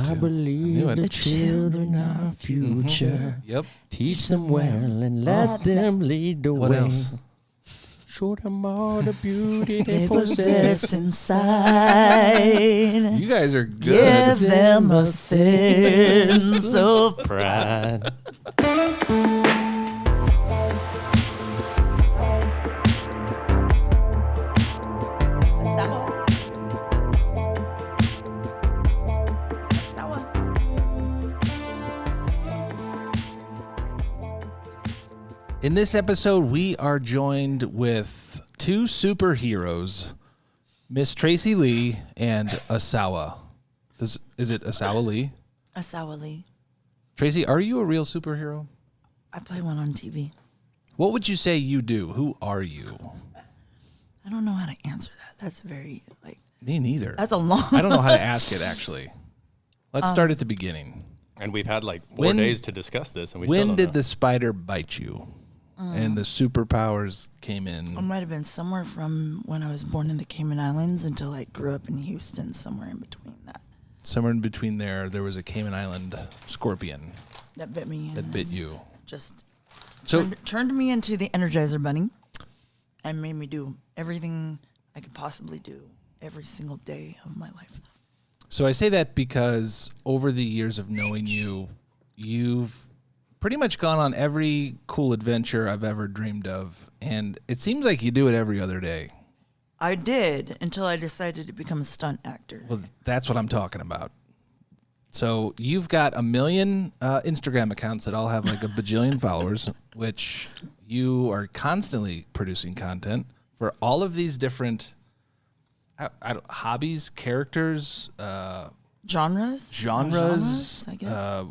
I believe the children are future. Yep. Teach them well and let them lead the way. What else? Show them all the beauty they possess inside. You guys are good. Give them a sense of pride. In this episode, we are joined with two superheroes, Miss Tracy Lee and Asawa. Is it Asawa Lee? Asawa Lee. Tracy, are you a real superhero? I play one on TV. What would you say you do? Who are you? I don't know how to answer that. That's very, Me neither. that's a long... I don't know how to ask it, actually. Let's start at the beginning. And we've had 4 days to discuss this, and we still When don't did know. the spider bite you? And the superpowers came in. It might have been somewhere from when I was born in the Cayman Islands until I grew up in Houston, somewhere in between that. Somewhere in between there was a Cayman Island scorpion That bit me. that bit you. Just So turned me into the Energizer Bunny and made me do everything I could possibly do every single day of my life. So I say that because over the years of knowing you, you've pretty much gone on every cool adventure I've ever dreamed of. And it seems like you do it every other day. I did until I decided to become a stunt actor. Well, that's what I'm talking about. So you've got 1 million Instagram accounts that all have like a bajillion followers, which you are constantly producing content for all of these different hobbies, characters, Genres, I guess.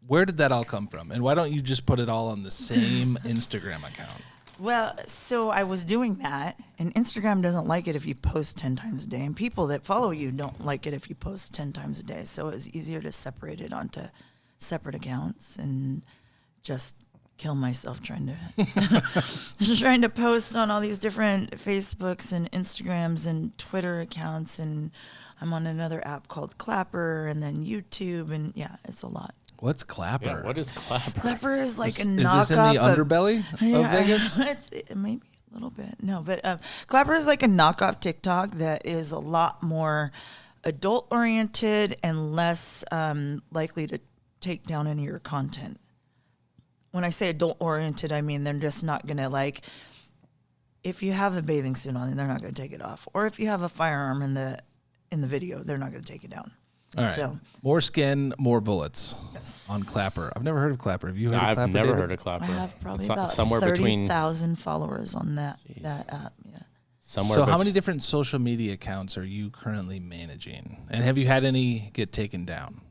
Where did that all come from? And why don't you just put it all on the same Instagram account? Well, so I was doing that, and Instagram doesn't like it if you post 10 times a day, and people that follow you don't like it if you post 10 times a day. So it was easier to separate it onto separate accounts and just kill myself trying to post on all these different Facebooks and Instagrams and Twitter accounts, and I'm on another app called Clapper, and then YouTube, and yeah, it's a lot. What's Clapper? Yeah, what is Clapper? Clapper is like a Is knockoff. this in the underbelly of Vegas? It maybe a little bit. No, but Clapper is like a knockoff TikTok that is a lot more adult-oriented and less likely to take down any of your content. When I say adult-oriented, I mean they're just not going to if you have a bathing suit on, they're not going to take it off. Or if you have a firearm in the video, they're not going to take it down. All right. So, more skin, more bullets on Clapper. I've never heard of Clapper. Have you heard of Clapper? I've never David? heard of Clapper. I have probably It's about somewhere between 30,000 followers on that app. Yeah. somewhere. So how many different social media accounts are you currently managing? And have you had any get taken down?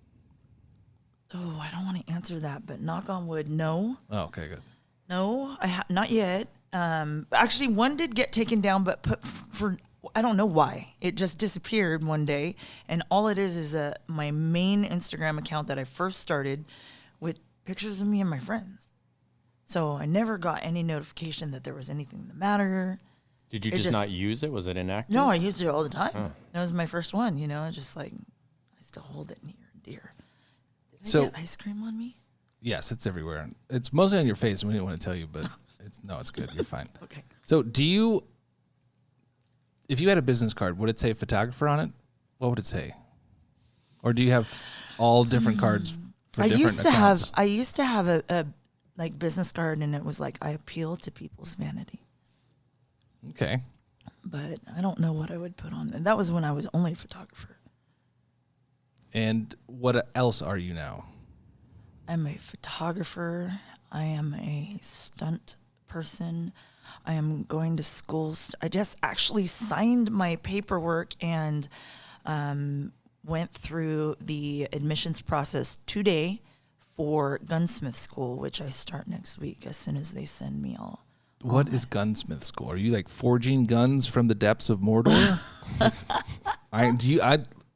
Oh, I don't want to answer that, but knock on wood, no. Oh, okay, good. No, not yet. Actually, one did get taken down, but put for I don't know why. It just disappeared one day, and all it is my main Instagram account that I first started with pictures of me and my friends. So I never got any notification that there was anything the matter. Did you just not use it? Was it inactive? No, I used it all the time. That was my first one, just I still hold it near and dear. Did I get ice cream on me? Yes, it's everywhere. It's mostly on your face, and we didn't want to tell you, but it's good. You're fine. Okay. So if you had a business card, would it say photographer on it? What would it say? Or do you have all different cards for different accounts? I used to have a business card, and it was I appeal to people's vanity. Okay. But I don't know what I would put on. And that was when I was only a photographer. And what else are you now? I'm a photographer. I am a stunt person. I am going to school. I just actually signed my paperwork and went through the admissions process today for gunsmith school, which I start next week as soon as they send me all. What is gunsmith school? Are you forging guns from the depths of Mordor?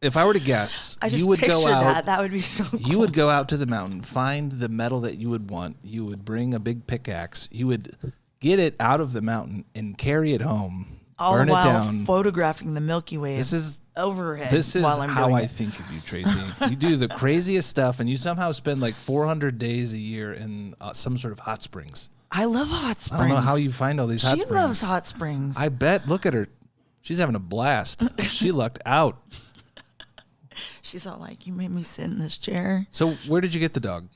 If I were to guess, you would go out. That would be so cool. You would go out to the mountain, find the metal that you would want. You would bring a big pickaxe. You would get it out of the mountain and carry it home. All burn while it down. photographing the Milky Way. This is overhead. This is while I'm how doing I it. think of you, Tracy. You do the craziest stuff, and you somehow spend like 400 days a year in some sort of hot springs. I love hot springs. I don't know how you find all these hot She springs. loves hot springs. I bet. Look at her. She's having a blast. She lucked out. She's all like, you made me sit in this chair. So where did you get the dog?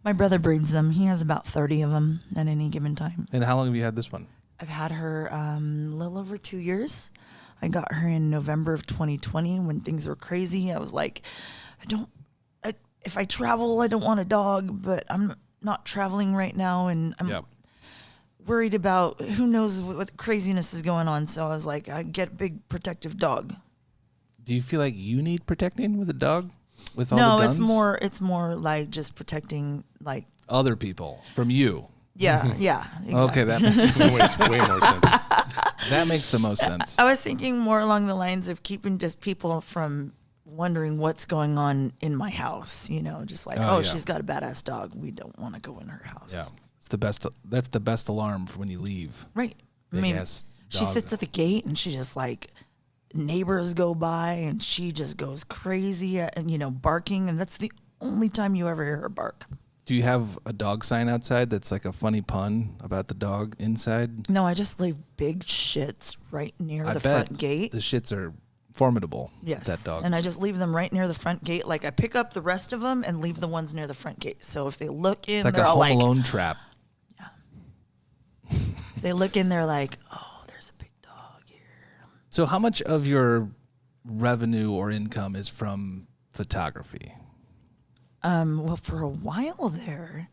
My brother breeds them. He has about 30 of them at any given time. And how long have you had this one? I've had her a little over 2 years. I got her in November of 2020 when things were crazy. I was like, if I travel, I don't want a dog, but I'm not traveling right now. And I'm worried about who knows what craziness is going on. So I was like, I get a big protective dog. Do you feel like you need protecting with a dog? With all No, the guns? it's more like just protecting like Other people from you. yeah, exactly. Okay, that makes way more sense. that makes the most sense. I was thinking more along the lines of keeping just people from wondering what's going on in my house, just like, Oh, yeah. she's got a badass dog. We don't want to go in her house. Yeah, it's the best. That's the best alarm for when you leave. Right. Big I mean, ass she dog. sits at the gate and she just like neighbors go by and she just goes crazy and barking, and that's the only time you ever hear her bark. Do you have a dog sign outside that's like a funny pun about the dog inside? No, I just leave big shits right near I the bet front gate. the shits are formidable. Yes. That dog. And I just leave them right near the front gate. Like I pick up the rest of them and leave the ones near the front gate. So if they look in, It's like they're a all Home like, Alone trap. if they look in, they're like, oh, there's a big dog here. So how much of your revenue or income is from photography? Well, for a while there,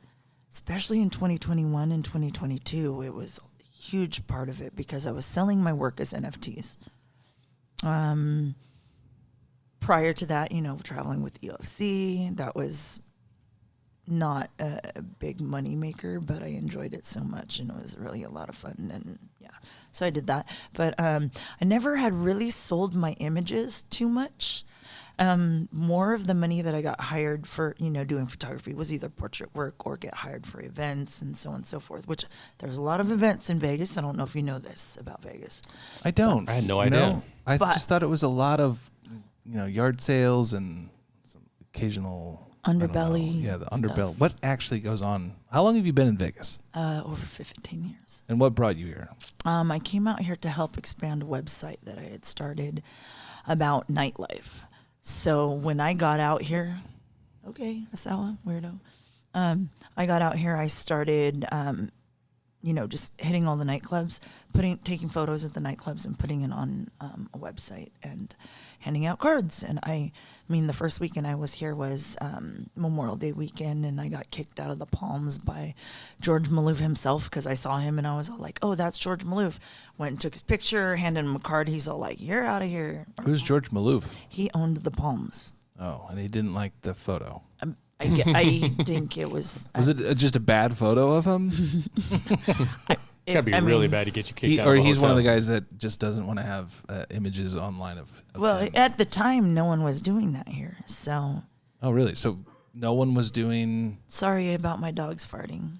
especially in 2021 and 2022, it was a huge part of it because I was selling my work as NFTs. Prior to that, traveling with the UFC, that was not a big money maker, but I enjoyed it so much and it was really a lot of fun. And so I did that. But I never had really sold my images too much. More of the money that I got hired for, doing photography was either portrait work or get hired for events and so on and so forth, which there's a lot of events in Vegas. I don't know if you know this about Vegas. I don't. I had no idea. I But- just thought it was a lot of, yard sales and some occasional I don't know. Underbelly Yeah, the stuff. underbelly. What actually goes on? How long have you been in Vegas? Over 15 years. And what brought you here? I came out here to help expand a website that I had started about nightlife. So when I got out here, okay, Asawa, weirdo. I got out here, I started, just hitting all the nightclubs, taking photos at the nightclubs and putting it on a website and handing out cards. And the first weekend I was here was Memorial Day weekend, and I got kicked out of the Palms by George Maloof himself because I saw him and I was all like, oh, that's George Maloof. Went and took his picture, handed him a card. He's all like, you're out of here. Who's George Maloof? He owned the Palms. Oh, and he didn't like the photo. I think it was. Was it just a bad photo of him? It's got to be really bad to get you kicked out. Or of a he's one of the hotel. guys that just doesn't want to have images online of Well, him. at the time, no one was doing that here. So Oh, really? So no one was doing... sorry about my dogs farting.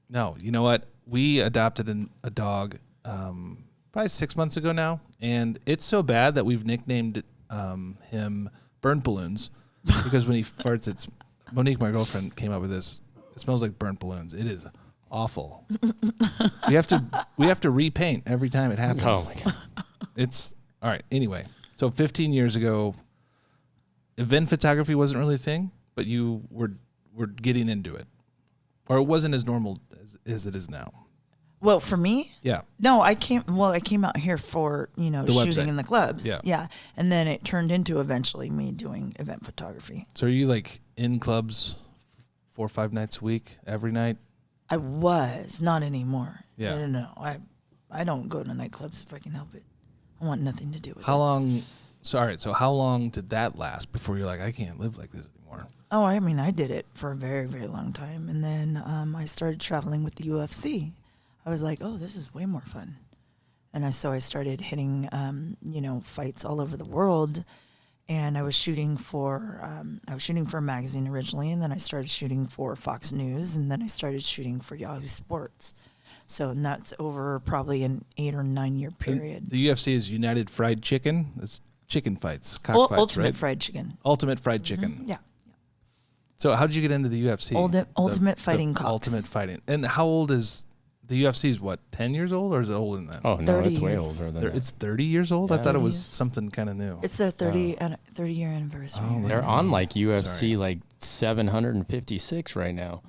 No, you know what? We adopted a dog probably 6 months ago now, and it's so bad that we've nicknamed him Burnt Balloons because when he farts, Monique, my girlfriend, came up with this. It smells like burnt balloons. It is awful. we have to repaint every time it happens. Oh my god! It's all right. Anyway, so 15 years ago, event photography wasn't really a thing, but you were getting into it, or it wasn't as normal as it is now. Well, for me, Yeah. no, I came out here for shooting website. in the clubs. Yeah. And then it turned into eventually me doing event photography. So are you like in clubs 4 or 5 nights a week, every night? I was not anymore. Yeah. No. I don't go to nightclubs if I can help it. I want nothing to do with How it. long? So how long did that last before you're like, I can't live like this anymore? Oh, I did it for a very, very long time, and then I started traveling with the UFC. I was like, oh, this is way more fun. And I started hitting, fights all over the world. And I was shooting for a magazine originally, and then I started shooting for Fox News, and then I started shooting for Yahoo Sports. So and that's over probably an 8 or 9 year period. The UFC is United Fried Chicken. It's chicken fights, cockfights, Ultimate right? Fried Chicken. Ultimate Fried Chicken. Yeah. So how did you get into the UFC? Ultimate Fighting Cocks. Ultimate Fighting. And how old is the UFC? Is what, 10 years old, or is it older than that? Oh no, 30 it's way years. older than that. It's 30 years old? Yeah. I thought it was 30 years. something kind of new. It's their 30-year anniversary. Oh, They're on like UFC Sorry. like 756 right now.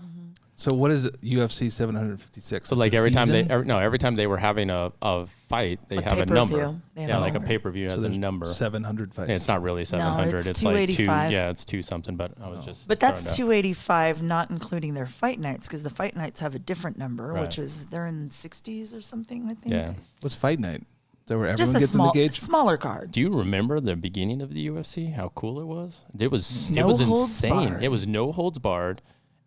So what is UFC 756? So like It's a every time season? every time they were having a fight, they A have a pay-per-view. number. They have Yeah, a like a number. pay-per-view So has a there's number. 700 fights. Yeah, it's not really 700. it's it's like 2. 285. Yeah, it's 2 something. But I was just. But that's throwing it 285, not including their fight nights, because the fight nights have a different number, Right. which is they're in the 60s or something, I out. think. Yeah. What's Fight Night? Is that where Just everyone a gets small, in the cage? smaller card. Do you remember the beginning of the UFC? How cool it was. It was No holds insane. barred. It was no holds barred.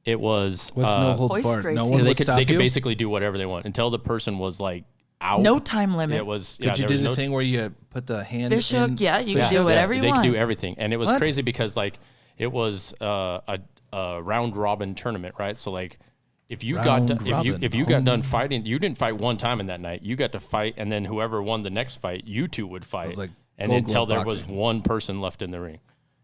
It was. What's no holds Hoist barred? racing. No Yeah, one they would could stop they could you? basically do whatever they want until the person was like out. No time limit. It was. Could Yeah, you there do was the no thing where you put the hand Fish in? hook, yeah, you fish can do hook? whatever you they want. could do everything, and it was What? crazy because like it was a round robin tournament, right? So like if you Round got robin. if you got done fighting, you didn't fight one time in that night. You got to fight, and then whoever won the next fight, you two would fight, was like and Gold until Glove there was boxing. one person left in the ring,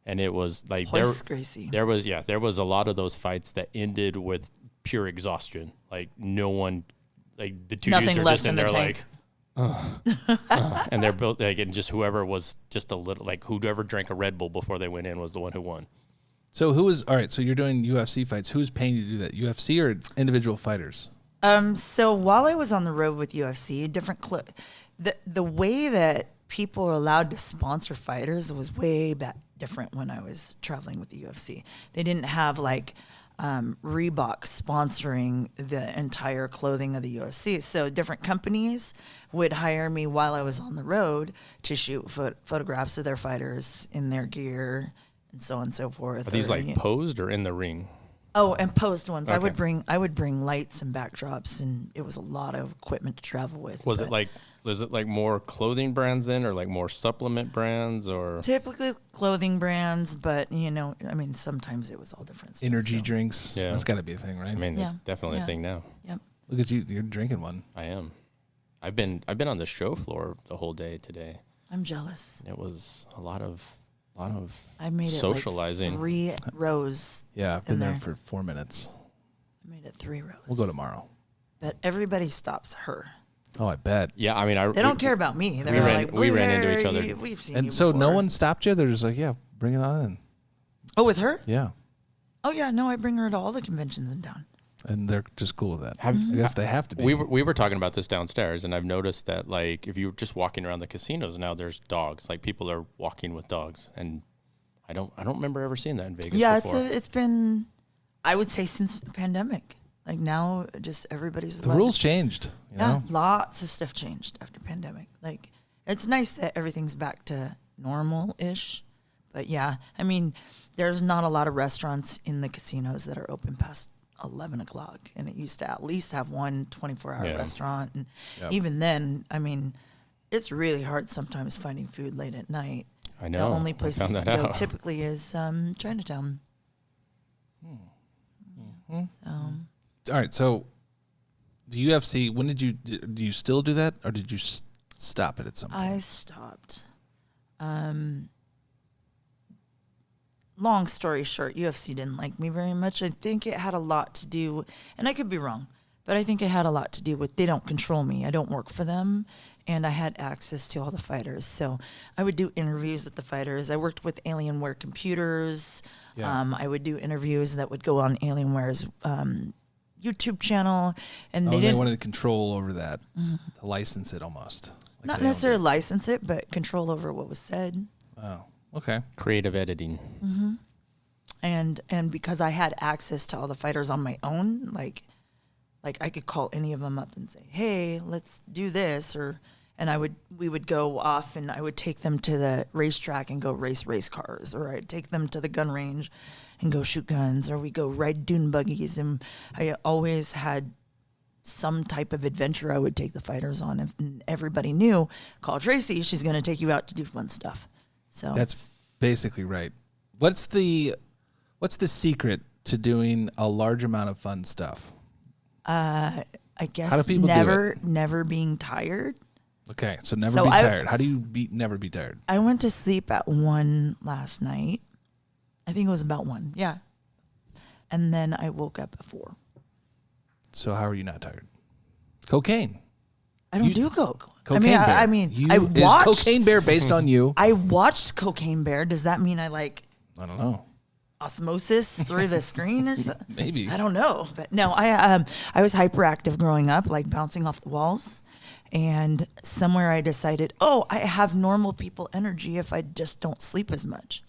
and it was like Hoist Gracie. there was a lot of those fights that ended with pure exhaustion. Like no one, like the two Nothing dudes are left just in in the there tank. like. And they're built like, and just whoever was just a little like whoever drank a Red Bull before they went in was the one who won. So who is, all right, so you're doing UFC fights. Who's paying you to do that? UFC or individual fighters? So while I was on the road with UFC, the way that people were allowed to sponsor fighters was way different when I was traveling with the UFC. They didn't have like Reebok sponsoring the entire clothing of the UFC. So different companies would hire me while I was on the road to shoot photographs of their fighters in their gear and so on and so forth. Are these Or, like you know- posed or in the ring? Oh, and posed ones. I Okay. would bring lights and backdrops, and it was a lot of equipment to travel with. Was but it like more clothing brands then, or like more supplement brands, or typically clothing brands? But you know, I mean, sometimes it was all different stuff. Energy so. drinks? Yeah. That's got to be a thing, right? I mean, Yeah. definitely Yeah. a thing now. Yep. Look at you. You're drinking one. I am. I've been on the show floor the whole day today. I'm jealous. It was a lot of I made it socializing. like 3 rows. Yeah, I've been there there. for 4 minutes. I made it 3 rows. We'll go tomorrow. But everybody stops her. Oh, I bet. Yeah, I mean, They don't care about me. They're ran- like, we ran into each other. We've seen And you so no before." one stopped you? They're just like, yeah, bring it on in. Oh, with her? Yeah. Oh yeah, no, I bring her to all the conventions in town. And they're just cool with that. Have- I guess they have to be. we were talking about this downstairs, and I've noticed that like if you're just walking around the casinos now, there's dogs. Like people are walking with dogs, and I don't remember ever seeing that in Vegas. Yeah, before. it's been, I would say, since the pandemic. Like now, just everybody's the allowed- rules changed. You Yeah, know? lots of stuff changed after pandemic. Like it's nice that everything's back to normal-ish, but yeah, I mean, there's not a lot of restaurants in the casinos that are open past 11 o'clock, and it used to at least have one 24-hour Yeah. restaurant, and Yep. even then, I mean, it's really hard sometimes finding food late at night. I know. The only I place you found can that go out. typically is Chinatown. So, All right. So the UFC, when did you, do you still do that? Or did you stop it at some point? I stopped. Long story short, UFC didn't like me very much. I think it had a lot to do, and I could be wrong, but I think it had a lot to do with they don't control me. I don't work for them, and I had access to all the fighters. So I would do interviews with the fighters. I worked with Alienware Computers. Yeah. I would do interviews that would go on Alienware's YouTube channel, and Oh, they they didn't wanted control over that, to license it almost. Like not they owned necessarily it. license it, but control over what was said. Oh, okay. Creative editing. And because I had access to all the fighters on my own, like I could call any of them up and say, "Hey, let's do this," and we would go off, and I would take them to the racetrack and go race cars, or I'd take them to the gun range and go shoot guns, or we go ride dune buggies, and I always had some type of adventure I would take the fighters on, and everybody knew, call Tracy, she's going to take you out to do fun stuff. So That's basically right. What's the secret to doing a large amount of fun stuff? I guess How do people do never being tired. Okay, so never So be I- tired. How do you never be tired? I went to sleep at 1 last night. I think it was about 1. Yeah. And then I woke up at 4. So how are you not tired? Cocaine. I don't do coke. Cocaine Bear. I mean, You, I is watched. Cocaine Bear based on you? I watched Cocaine Bear. Does that mean I like I don't know. osmosis through the screen or something? Maybe. I don't know. But no, I was hyperactive growing up, like bouncing off the walls. And somewhere I decided, oh, I have normal people energy if I just don't sleep as much.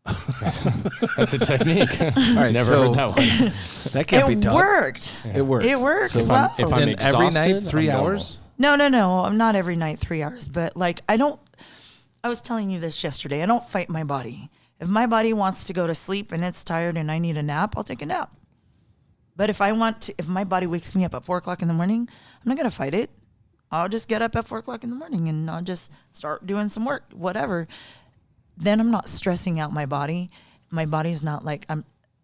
That's a technique. All right, Never so heard that one. that can't be It taught. worked. It worked. It works So well. if I'm then every night, exhausted, 3 I'm normal. hours? No, I'm not every night 3 hours, but like I was telling you this yesterday. I don't fight my body. If my body wants to go to sleep and it's tired and I need a nap, I'll take a nap. But if my body wakes me up at 4:00 in the morning, I'm not going to fight it. I'll just get up at 4:00 in the morning and I'll just start doing some work, whatever. Then I'm not stressing out my body. My body's not like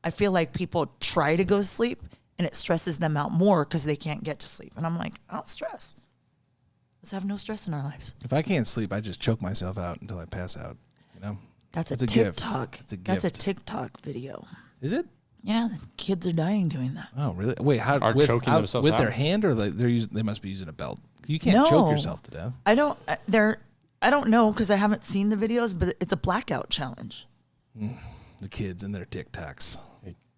I feel like people try to go to sleep and it stresses them out more because they can't get to sleep. And I'm like, I don't stress. Let's have no stress in our lives. If I can't sleep, I just choke myself out until I pass out. You know? That's It's a a gift. TikTok. It's a That's a gift. TikTok video. Is it? Yeah, kids are dying doing that. Oh, really? Wait, how? Are choking themselves with out? their hand, or they must be using a belt? You can't No. choke yourself to death. I don't know because I haven't seen the videos, but it's a blackout challenge. The kids and their TikToks.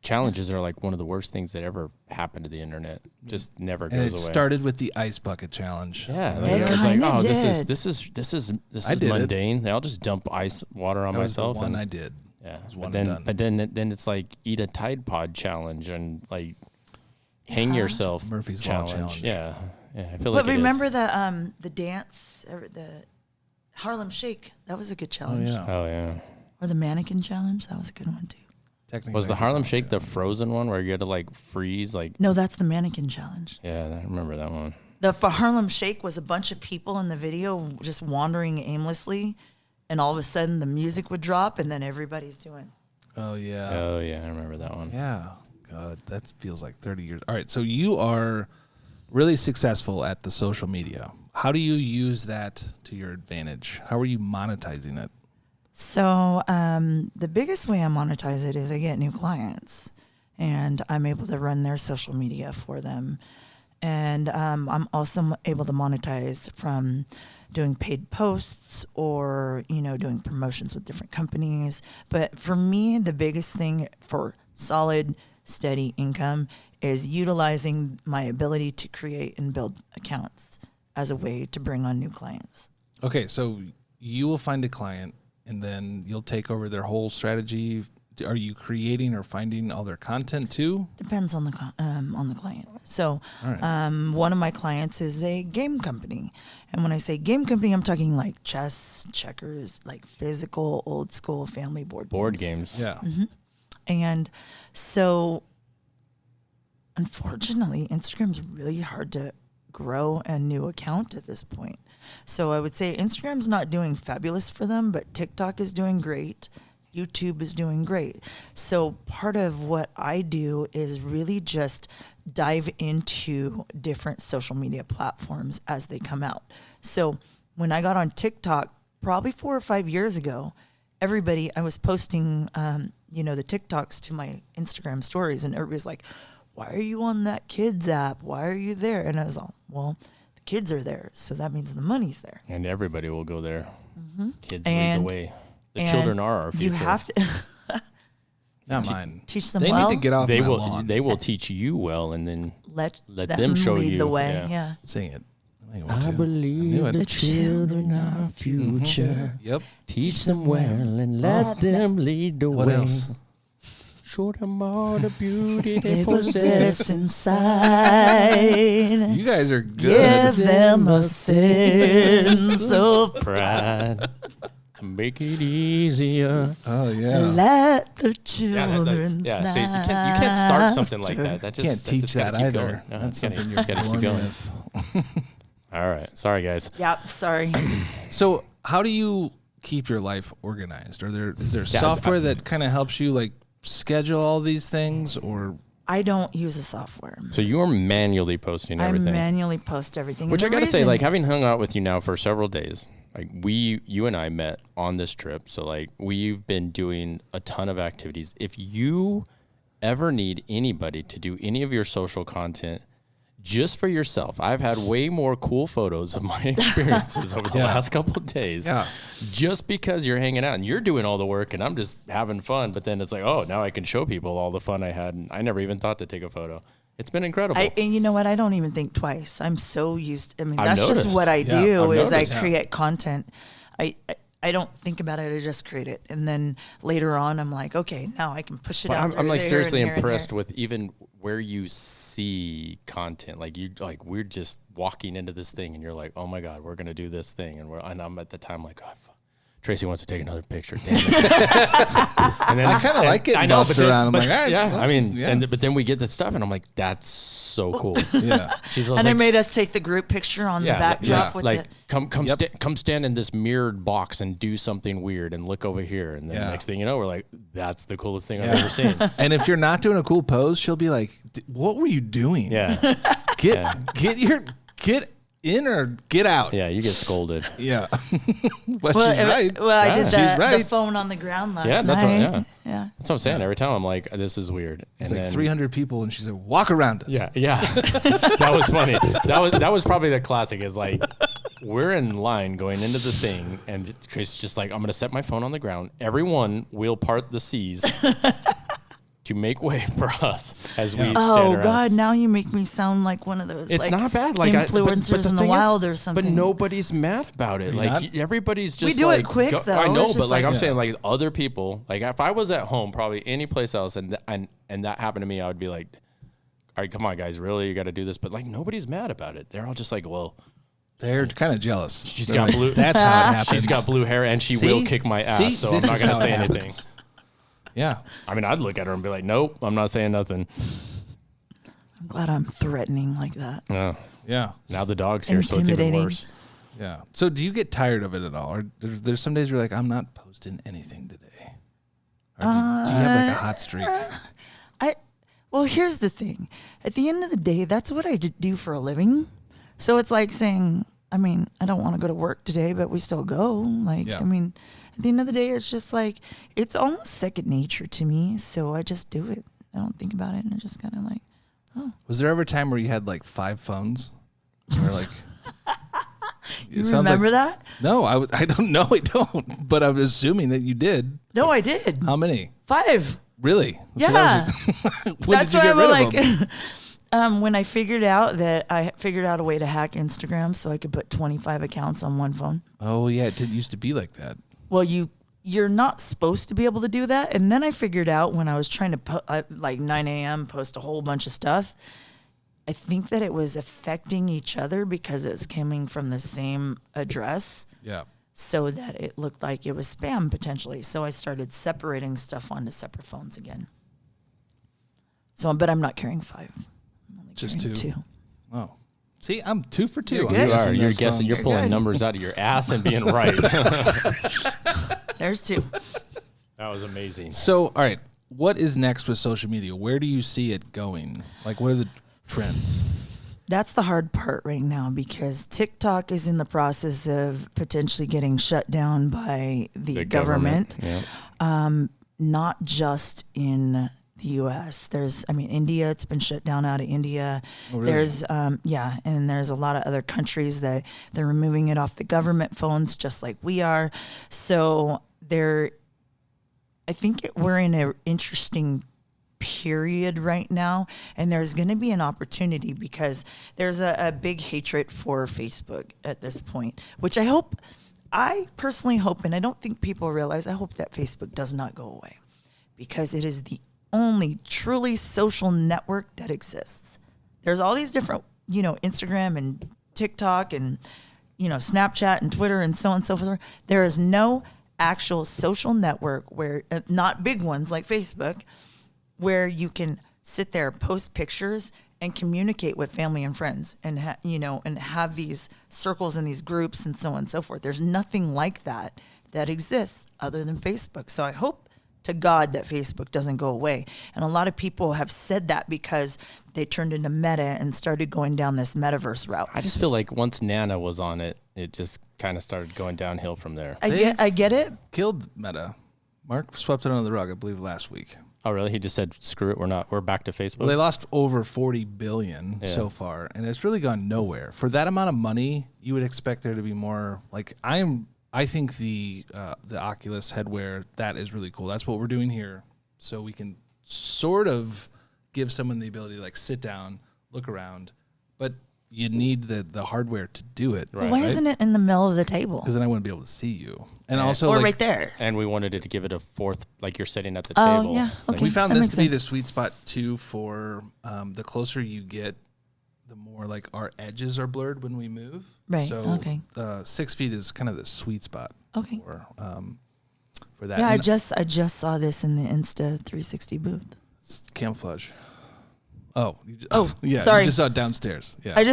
Challenges are like one of the worst things that ever happened to the internet. Just never And goes it away. started with the ice bucket challenge. Yeah, It like, I was like, kinda oh, did. this is I did it. mundane. I'll just dump ice water on That was the myself. one and, I did. yeah, was one but and then done. then it's like eat a Tide Pod challenge and like hang Yeah. yourself Murphy's Law challenge. challenge. Yeah, I feel But like remember the dance, or the Harlem Shake? That was a good Oh challenge. yeah. Oh yeah. Or the mannequin challenge? That was a good one too. Technically, Was the I did Harlem that Shake the challenge. frozen one where you had to like freeze like? No, that's the mannequin challenge. Yeah, I remember that one. The Harlem Shake was a bunch of people in the video just wandering aimlessly, and all of a sudden the music would drop, and then everybody's doing. Oh yeah. Oh yeah, I remember that one. Yeah. God, that feels like 30 years. All right, so you are really successful at the social media. How do you use that to your advantage? How are you monetizing it? So the biggest way I monetize it is I get new clients, and I'm able to run their social media for them. And I'm also able to monetize from doing paid posts or, doing promotions with different companies. But for me, the biggest thing for solid, steady income is utilizing my ability to create and build accounts as a way to bring on new clients. Okay, so you will find a client and then you'll take over their whole strategy. Are you creating or finding all their content too? Depends on the client. So, All right. one of my clients is a game company, and when I say game company, I'm talking like chess, checkers, like physical, old school family board Games. Yeah. And so, unfortunately, Instagram's really hard to grow a new account at this point. So I would say Instagram's not doing fabulous for them, but TikTok is doing great. YouTube is doing great. So part of what I do is really just dive into different social media platforms as they come out. So when I got on TikTok, probably 4 or 5 years ago, I was posting, the TikToks to my Instagram stories, and everybody's like, why are you on that kids app? Why are you there? And I was all, well, the kids are there, so that means the money's there. And everybody will go there. Kids And- lead the way. The and children are our future. You have to Not mine. teach them They well. need to get off They my will. lawn. They will teach you well, and then let them show lead you. the way. Yeah. Yeah. Sing it. I, I knew believe it. the children are our future. Yep. Teach them well and let them lead the What way. else? Show them all the beauty They they possess possess. inside. You guys are good. Give them a sense of Pride to make it easier. Oh yeah. let the Yeah, children's yeah. See, you can't start something like that. That just Can't that teach just gotta that keep either. going. No, That's it's gotta- something you you're just gotta keep born going. with. All right, sorry guys. Yeah, sorry. So how do you keep your life organized? Is there Yeah, software that kind of helps you like schedule all these things, or I don't use a software. So you're manually posting everything. I manually post everything. Which I And the got to say, reason- like, having hung out with you now for several days, like you and I met on this trip. So like we've been doing a ton of activities. If you ever need anybody to do any of your social content just for yourself, I've had way more cool photos of my experiences over the last couple of days. Yeah. Just because you're hanging out and you're doing all the work and I'm just having fun. But then it's like, oh, now I can show people all the fun I had. And I never even thought to take a photo. It's been incredible. And you know what? I don't even think twice. I'm so used. I mean, that's noticed. just what I do. I've Is noticed. I create content. I don't think about it. I just create it, and then later on, I'm like, okay, now I can push it out. I'm like there seriously and here and impressed here. with even where you see content. Like we're just walking into this thing, and you're like, oh my god, we're gonna do this thing, and I'm at the time like, oh, Tracy wants to take another picture. Damn it. And then I kind of like it. I know, but around. I'm but like, all right, yeah. well, I mean, yeah. but then we get that stuff, and I'm like, that's so cool. Yeah. She's And like, they made us take the group picture on the backdrop with like the. come stand in this mirrored box and do something weird and look over here, and then next thing you know, we're like, that's the coolest thing I've ever seen. And if you're not doing a cool pose, she'll be like, "What were you doing? Yeah, Get in or get out." yeah, you get scolded. Yeah. But Well, she's right. well, I did she's the right. phone on the ground last Yeah, night. that's what- Yeah. That's what I'm saying. Every time I'm like, this is weird. It's And like then- 300 people, and she said, "Walk around us." Yeah, yeah. That was funny. That was probably the classic. Is like we're in line going into the thing, and Tracy's just like, I'm gonna set my phone on the ground. Everyone will part the seas to make way for us as we stand Oh around. God! Now you make me sound like one of those. It's like, not bad. Like influencers but in the thing wild is, or something. But nobody's mad about it. Like not? everybody's just We do it like, quick, though. I know, It's but just like I'm like- saying, like other people. Like if I was at home, probably any place else, and that happened to me, I would be like, all right, come on, guys, really, you got to do this. But like nobody's mad about it. They're all just like, well, They're kind of jealous. she's They're got like, blue. That's how it happens. She's got blue hair, and she See? will kick my ass. See? So I'm This not is gonna how say it anything. happens. Yeah. I mean, I'd look at her and be like, nope, I'm not saying nothing. I'm glad I'm threatening like that. Yeah. Now the dog's here, so it's even Intimidating. worse. Yeah. So do you get tired of it at all? Or there's some days you're like, I'm not posting anything today. Or do you have like a hot streak? Well, here's the thing. At the end of the day, that's what I do for a living. So it's like saying, I mean, I don't want to go to work today, but we still go. Like, Yeah. I mean, at the end of the day, it's just like, it's almost second nature to me. So I just do it. I don't think about it. And I just kind of like, Was there ever a time where you had like 5 phones? Or like, you remember that? No, I don't know. I don't. But I'm assuming that you did. No, I did. How many? 5. Really? Yeah. So that was when That's did you why get I'm rid of like, them? when I figured out a way to hack Instagram so I could put 25 accounts on one phone. Oh yeah, it did used to be like that. Well, you're not supposed to be able to do that. And then I figured out when I was trying to like 9 a.m. post a whole bunch of stuff, I think that it was affecting each other because it was coming from the same address. Yeah. So that it looked like it was spam potentially. So I started separating stuff onto separate phones again. So, but I'm not carrying 5. I'm only Just carrying 2. 2. Oh. See, I'm 2 for 2. You're I'm good. guessing You're those guessing. You're phones. pulling good. numbers out of your ass and being right. There's 2. That was amazing. So, all right, what is next with social media? Where do you see it going? Like, what are the trends? That's the hard part right now because TikTok is in the process of potentially getting shut down by the government. Yeah. Not just in the U.S. India, it's been shut down out of India. Oh, really? There's, and there's a lot of other countries that they're removing it off the government phones just like we are. So I think we're in an interesting period right now, and there's going to be an opportunity because there's a big hatred for Facebook at this point, which I personally hope, and I don't think people realize, I hope that Facebook does not go away because it is the only truly social network that exists. There's all these different, Instagram and TikTok and, Snapchat and Twitter and so on and so forth. There is no actual social network where, not big ones like Facebook, where you can sit there, post pictures, and communicate with family and friends, and and have these circles and these groups and so on and so forth. There's nothing like that exists other than Facebook. So I hope to God that Facebook doesn't go away. And a lot of people have said that because they turned into Meta and started going down this metaverse route. I just feel like once Nana was on it, it just kind of started going downhill from there. I get it. Killed Meta. Mark swept it under the rug, I believe, last week. Oh, really? He just said, "Screw it, we're back to Facebook." Well, they lost over $40 billion so far, and it's really gone nowhere. For that amount of money, you would expect there to be more. Like I think the Oculus headwear, that is really cool. That's what we're doing here, so we can sort of give someone the ability to like sit down, look around, but you need the hardware to do it. Right. Why isn't it in the middle of the table? Because then I wouldn't be able to see you. And also, or like, right there. And we wanted it to give it a fourth, like you're sitting at the Oh, table. yeah. Okay. we found that this makes to be sense. the sweet spot too for the closer you get, the more like our edges are blurred when we move. Right, So okay. 6 feet is kind of the sweet spot. Okay. For that. Yeah, And I just saw this in the Insta 360 booth. it's camouflage. Oh, yeah. sorry. You just saw it downstairs. Yeah. I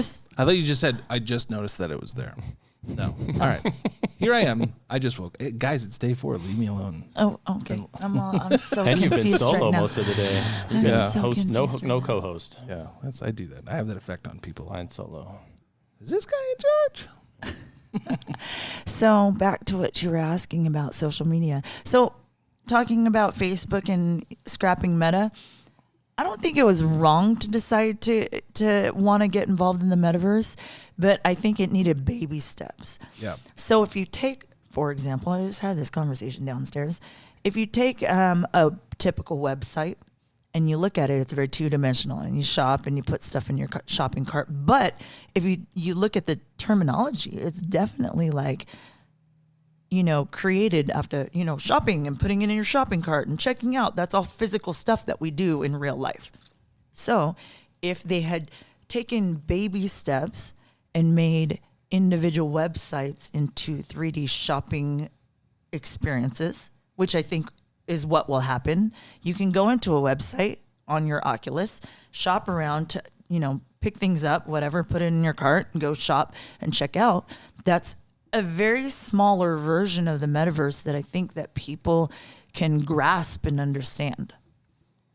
thought you just said I just noticed that it was there. No. All right. Here I am. I just woke. Hey, guys, it's day 4. Leave me alone. Oh, okay. I'm so And you've been confused solo right now. most of the day. I'm You've been so host, no confused no right now. co-host. Yeah, I do that. I have that effect on people. Fine solo. Is this guy in charge? So back to what you were asking about social media. So talking about Facebook and scrapping Meta, I don't think it was wrong to decide to want to get involved in the metaverse, but I think it needed baby steps. Yeah. So if you take, for example, I just had this conversation downstairs. If you take a typical website and you look at it, it's very two-dimensional, and you shop and you put stuff in your shopping cart. But if you look at the terminology, it's definitely like, created after, shopping and putting it in your shopping cart and checking out. That's all physical stuff that we do in real life. So if they had taken baby steps and made individual websites into 3D shopping experiences, which I think is what will happen. You can go into a website on your Oculus, shop around to, pick things up, whatever, put it in your cart and go shop and check out. That's a very smaller version of the metaverse that I think that people can grasp and understand.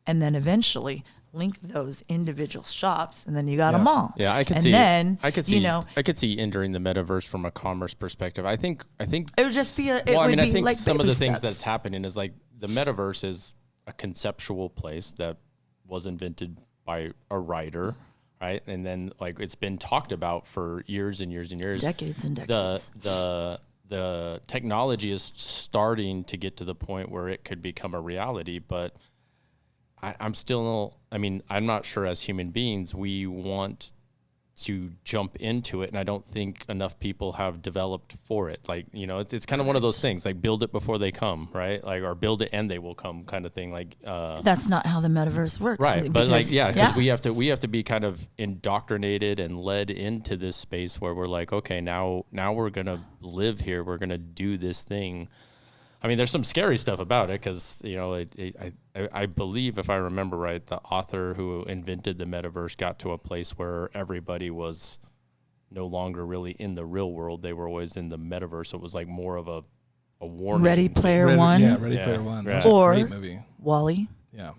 And then eventually link those individual shops, and then you got them all. Yeah, I could and see. then, I could see. I could see entering the metaverse from a commerce perspective. I think it would just be I think like some of baby the things steps. that's happening is like the metaverse is a conceptual place that was invented by a writer, right? And then like it's been talked about for years and years and years. Decades and decades. The technology is starting to get to the point where it could become a reality, but I'm not sure as human beings we want to jump into it, and I don't think enough people have developed for it. Like, it's kind of one of those things, like build it before they come, right? Like, or build it and they will come kind of thing. Like, that's not how the metaverse works. right. But because we have to be kind of indoctrinated and led into this space where we're like, okay, now we're going to live here. We're going to do this thing. I mean, there's some scary stuff about it because, I believe, if I remember right, the author who invented the metaverse got to a place where everybody was no longer really in the real world. They were always in the metaverse. It was like more of a warning. Ready Player One. Yeah, Ready Player One. Right. That was a Or great movie. Wally. Yeah.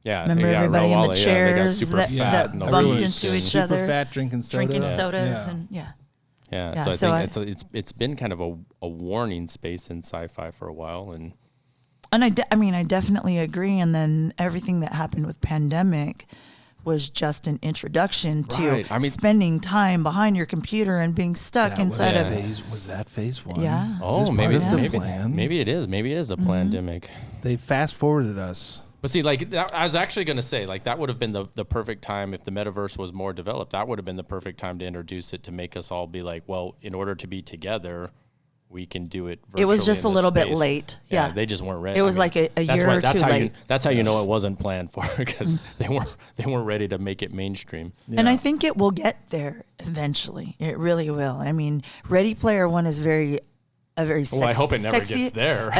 Yeah. Remember everybody in the chairs they got super that fat and bumped obese into and- each other, Super fat, drinking soda. sodas, Yeah. and Yeah, Yeah, so so I think it's been kind of a warning space in sci-fi for a while, and I definitely agree. And then everything that happened with pandemic was just an introduction to Right. I mean- spending time behind your computer and being stuck That inside was of. Was that phase 1? Yeah. Is oh, this maybe part of the maybe plan? maybe it is. Maybe it is a pandemic. They fast forwarded us. But see, like I was actually going to say, like that would have been the perfect time if the metaverse was more developed. That would have been the perfect time to introduce it to make us all be like, well, in order to be together, we can do it virtually. It was just in a this little bit space. late. Yeah, Yeah. they just weren't ready. It was like a that's year why- or that's two how late. that's how you know it wasn't planned for because they weren't ready to make it mainstream. And I think it will get there eventually. It really will. I mean, Ready Player One is a very Well, I hope it never gets there.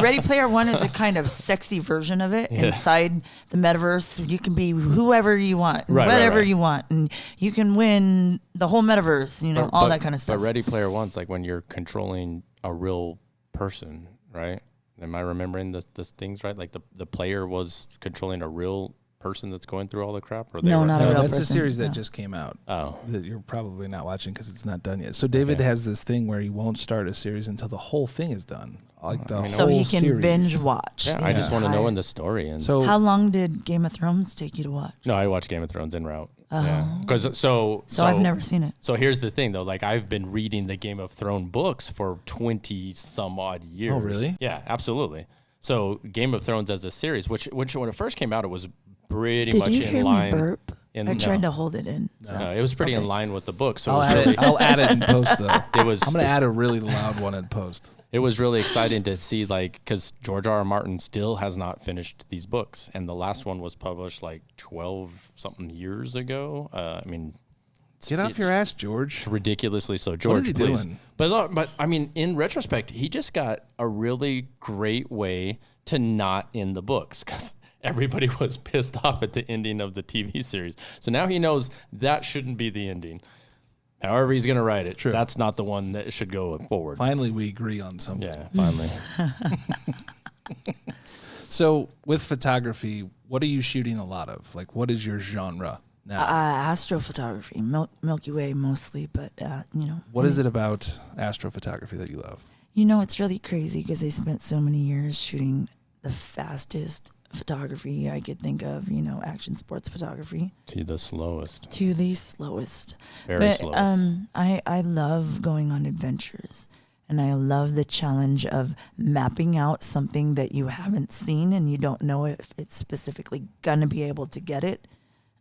Ready Player One is a kind of sexy version of it. Inside the metaverse, you can be whoever you want, and Right, whatever right. you want, and you can win the whole metaverse. All that kind of stuff. But Ready Player One's like when you're controlling a real person, right? Am I remembering the things right? Like the player was controlling a real person that's going through all the crap? Or No, not a real that's person. a series that No. just came out. Oh. That you're probably not watching because it's not done yet. So David has this thing where he won't start a series until the whole thing is done. Like the So whole he can series. binge watch. Yeah, the I just want to know entire- when the story ends. So How long did Game of Thrones take you to watch? No, I watch Game of Thrones en route. Oh. Yeah. Because so I've never seen it. So here's the thing, though. Like, I've been reading the Game of Thrones books for 20 some odd years. Oh, really? Yeah, absolutely. So Game of Thrones as a series, which when it first came out, it was pretty Did much you in hear line. me burp? in- I tried no. to hold it in. So. No, it was pretty Okay. in line with the book. So I'll it was add really, it. I'll add it in post though. it was I'm gonna add a really loud one in post. it was really exciting to see, like, because George R.R. Martin still has not finished these books, and the last one was published like 12 something years ago. I mean, Get off your ass, George. it's ridiculously so. George, he please. doing? But I mean, in retrospect, he just got a really great way to not end the books, because everybody was pissed off at the ending of the TV series. So now he knows that shouldn't be the ending. However he's going to write it, True. that's not the one that should go forward. Finally, we agree on something. Yeah, finally. So with photography, what are you shooting a lot of? Like, what is your genre now? Astrophotography, Milky Way mostly, but What is it about astrophotography that you love? It's really crazy because I spent so many years shooting the fastest photography I could think of, action sports photography To the slowest. to the slowest. Very But slowest. I love going on adventures, and I love the challenge of mapping out something that you haven't seen and you don't know if it's specifically gonna be able to get it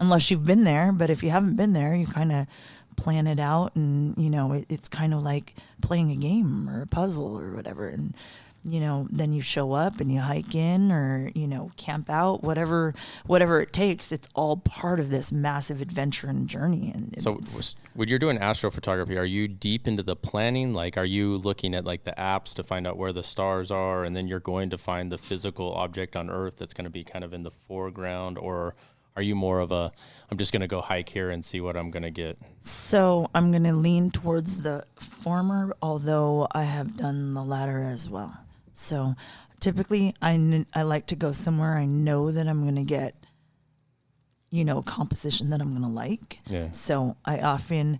unless you've been there. But if you haven't been there, you kind of plan it out, and it's kind of like playing a game or a puzzle or whatever. And then you show up and you hike in or camp out, whatever it takes. It's all part of this massive adventure and journey. And So when you're doing astrophotography, are you deep into the planning? Like, are you looking at like the apps to find out where the stars are, and then you're going to find the physical object on Earth that's going to be kind of in the foreground? Or are you more of a, I'm just going to go hike here and see what I'm going to get? So I'm going to lean towards the former, although I have done the latter as well. So typically I like to go somewhere I know that I'm going to get, composition that I'm going to like. Yeah. So I often,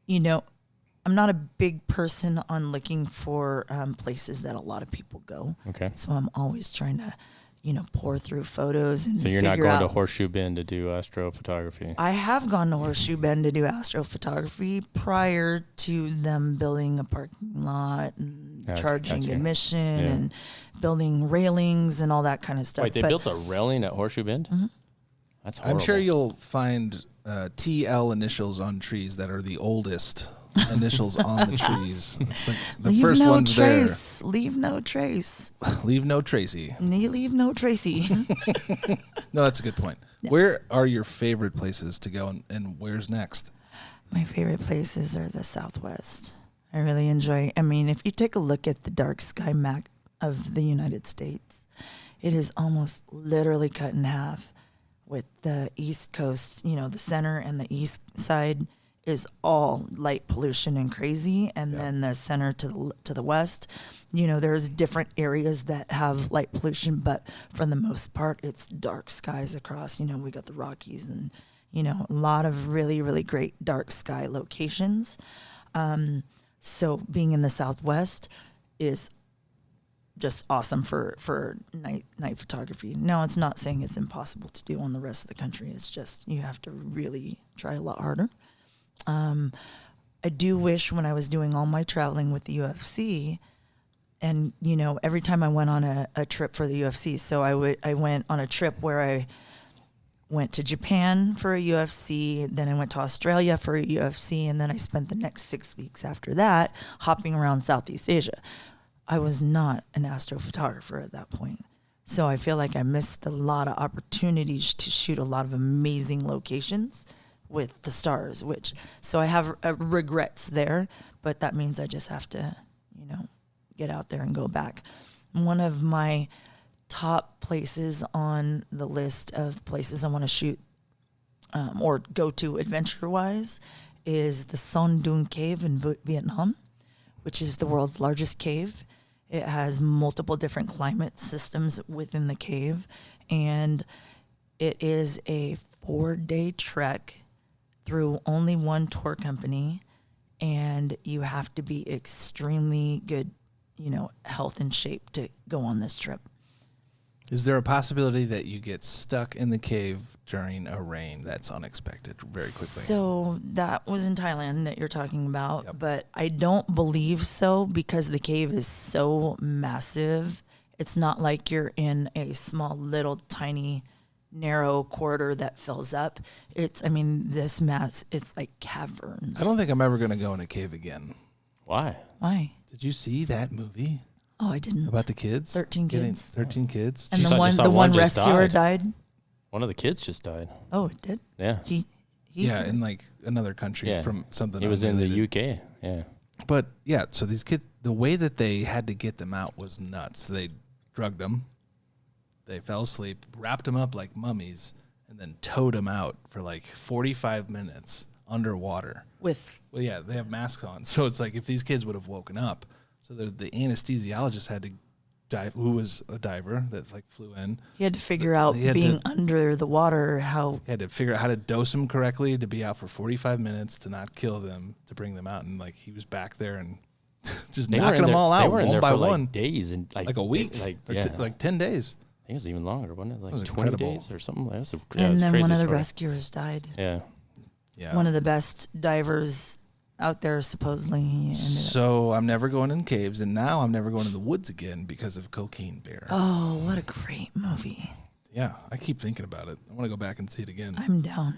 I'm not a big person on looking for places that a lot of people go. Okay. So I'm always trying to, pour through photos and So you're not figure going to out- Horseshoe Bend to do astrophotography? I have gone to Horseshoe Bend to do astrophotography prior to them building a parking lot and Okay, charging gotcha. admission Yeah. and building railings and all that kind of stuff. Wait, they built a railing at Horseshoe Bend? Mm-hmm. That's horrible. I'm sure you'll find TL initials on trees that are the oldest initials on the trees. It's like the Leave first no one's trace. Leave no trace. there. Leave no Tracy. Leave no Tracy. No, that's a good point. Where are your favorite places to go, and where's next? My favorite places are the Southwest. I really enjoy. I mean, if you take a look at the dark sky map of the United States, it is almost literally cut in half, with the East Coast, the center and the east side is all light pollution and crazy, and then the center to the west, there's different areas that have light pollution, but for the most part, it's dark skies across. We got the Rockies and a lot of really, really great dark sky locations. So being in the Southwest is just awesome for night photography. Now, it's not saying it's impossible to do on the rest of the country. It's just you have to really try a lot harder. I do wish when I was doing all my traveling with the UFC, and every time I went on a trip for the UFC, so I went on a trip where I went to Japan for a UFC, then I went to Australia for a UFC, and then I spent the next 6 weeks after that hopping around Southeast Asia. I was not an astrophotographer at that point. So I feel like I missed a lot of opportunities to shoot a lot of amazing locations with the stars, so I have regrets there, but that means I just have to, get out there and go back. One of my top places on the list of places I want to shoot or go to adventure-wise is the Son Doon Cave in Vietnam, which is the world's largest cave. It has multiple different climate systems within the cave, and it is a 4-day trek through only one tour company, and you have to be extremely good, health and shape to go on this trip. Is there a possibility that you get stuck in the cave during a rain that's unexpected very quickly? So that was in Thailand that you're talking about, Yep. but I don't believe so because the cave is so massive. It's not like you're in a small, little, tiny, narrow corridor that fills up. It's like caverns. I don't think I'm ever going to go in a cave again. Why? Why? Did you see that movie Oh, I didn't. about the kids? 13 Getting kids. 13 kids? And Just saw the one one just rescuer died. died. One of the kids just died. Oh, it did. Yeah. He Yeah, in like another country Yeah. from something. He was in the unrelated. UK. Yeah. But yeah, so these kids, the way that they had to get them out was nuts. They drugged them, they fell asleep, wrapped them up like mummies, and then towed them out for like 45 minutes underwater. with Well, yeah, they have masks on, so it's like if these kids would have woken up, so the anesthesiologist had to dive, who was a diver that like flew in. he had to figure out He had being to- under the water how. He had to figure out how to dose them correctly to be out for 45 minutes to not kill them, to bring them out, and like he was back there and just They were knocking in them there, all They out were in one there by for one. like days and Like a week, Like or yeah. like 10 days. I think it was even longer, wasn't it? Like was 20 incredible. days or something. That was it And was a then crazy one of the story. rescuers died. Yeah. Yeah. One of the best divers out there, supposedly. He ended up. So I'm never going in caves, and now I'm never going in the woods again because of Cocaine Bear. Oh, what a great movie! Yeah, I keep thinking about it. I want to go back and see it again. I'm down.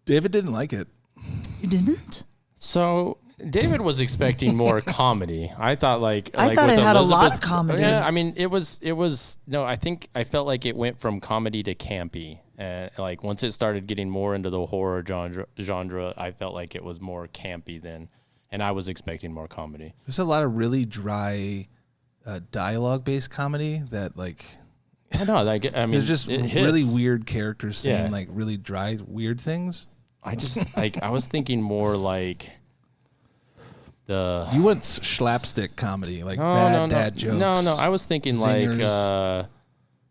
David didn't like it. You didn't? So David was expecting more comedy. I thought I like thought with it had a lot Elizabeth- of comedy. Yeah, I mean it was no. I think I felt like it went from comedy to campy. Like once it started getting more into the horror genre, I felt like it was more campy then, and I was expecting more comedy. There's a lot of really dry dialogue-based comedy that like I know. Like, I mean, there's just it really hits. weird characters saying Yeah. like really dry, weird things. I just like I was thinking more like the You went slapstick comedy, like no, bad no, no. dad jokes. No, I was thinking zingers. like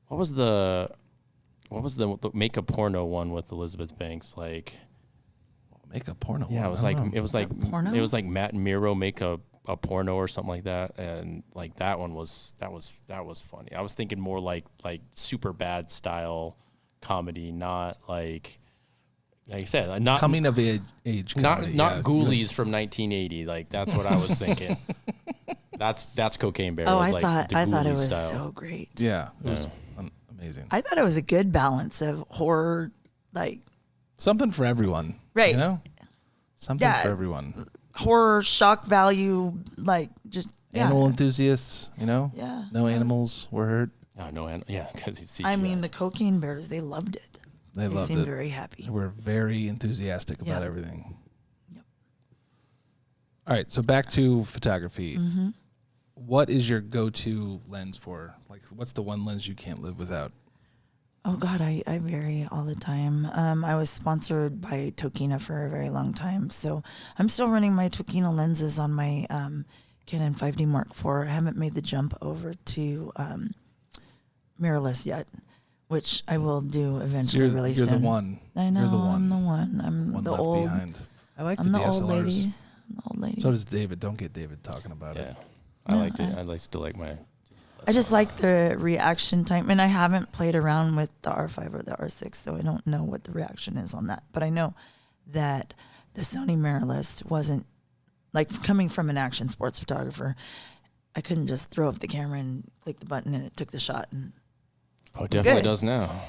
what was the make a porno one with Elizabeth Banks? Like Make a porno. yeah, one. it was I like don't know. it was like porno? it was like Matt and Miro make a porno or something like that, and like that one was that was funny. I was thinking more like super bad style comedy, not like I said, not coming of age comedy. not yeah. Ghoulies from 1980. Like that's what I was thinking. That's Cocaine Bear. Oh, was I like thought the it Ghoulies was style. so great. Yeah, it was Yeah. amazing. I thought it was a good balance of horror, like Something for everyone, Right. You know, something Yeah. for everyone. horror, shock value, like just yeah. Animal enthusiasts, you know. Yeah. No animals were hurt. Oh, no, yeah, because he's CGI. I mean, the Cocaine Bears, they loved it. They loved seemed it. very happy. They were very enthusiastic about Yeah. everything. Yep. All right, so back to photography. Mm-hmm. What is your go-to lens for? Like, what's the one lens you can't live without? Oh God, I vary all the time. I was sponsored by Tokina for a very long time, so I'm still running my Tokina lenses on my Canon 5D Mark IV. I haven't made the jump over to mirrorless yet, which I will do So eventually, really you're soon. the one. I know. You're the one. I'm the one. I'm One the left old. behind. I like I'm the the old DSLRs. lady. I'm the old lady. So does David. Don't get David talking about yeah, it. I No, liked it. I still like my. I just like the reaction time, and I haven't played around with the R5 or the R6, so I don't know what the reaction is on that. But I know that the Sony mirrorless wasn't, like, coming from an action sports photographer, I couldn't just throw up the camera and click the button and it took the shot. And Oh, it definitely Good. does now.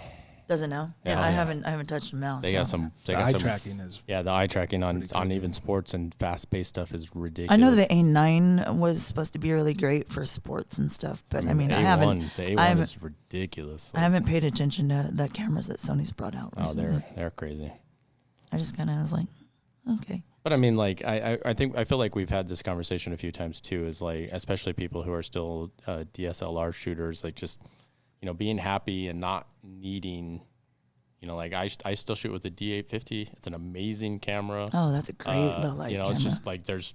does it now? Yeah, I yeah. haven't touched them now. They got some. They The got eye some. tracking is. Yeah, the eye tracking on Pretty crazy. even sports and fast-paced stuff is ridiculous. I know the A9 was supposed to be really great for sports and stuff, but I mean, the I A1, haven't. The A1 I haven't- is ridiculous. I haven't paid attention to the cameras that Sony's brought out Oh, recently. they're crazy. I just kind of was like, okay. But I mean, like, I feel like we've had this conversation a few times too. Is like, especially people who are still DSLR shooters, like just, being happy and not needing, like I still shoot with the D850. It's an amazing camera. Oh, that's a great low light camera. It's just like there's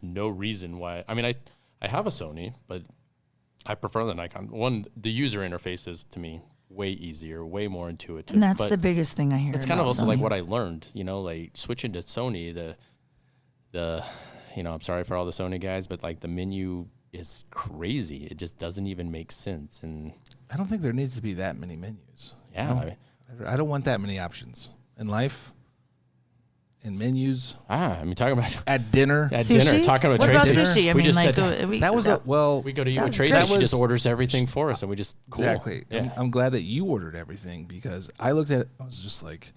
no reason why. I mean, I have a Sony, but I prefer the Nikon. One, the user interface is, to me, way easier, way more intuitive. And that's the biggest thing I hear. It's kind of also Sony. like what I learned, like switching to Sony, the I'm sorry for all the Sony guys, but like the menu is crazy. It just doesn't even make sense. And I don't think there needs to be that many menus. yeah, I don't want that many options in life. In menus. Talking about at dinner. At sushi? dinner, talking about what Tracy. about sushi? I we mean, just like said, that was we go to eat with was Tracy. great. She just orders everything for us, and we just cool. Exactly. Yeah. I'm glad that you ordered everything because I looked at it. I was just like,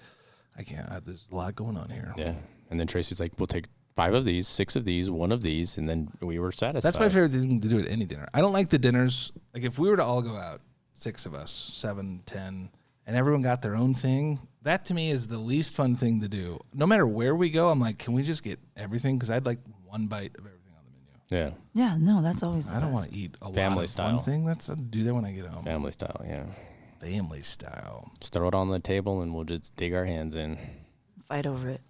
I can't. There's a lot going on here. Yeah. And then Tracy's like, we'll take 5 of these, 6 of these, 1 of these, and then we were satisfied. That's my favorite thing to do at any dinner. I don't like the dinners. Like if we were to all go out, 6 of us, 7, 10, and everyone got their own thing, that to me is the least fun thing to do. No matter where we go, I'm like, can we just get everything? Because I'd like one bite of everything on the menu. Yeah. Yeah, no, that's always the I don't best. want to eat a Family lot of style. one thing. I'll do that when I get home. Family style, yeah. Family style. Just throw it on the table and we'll just dig our hands in. Fight over it.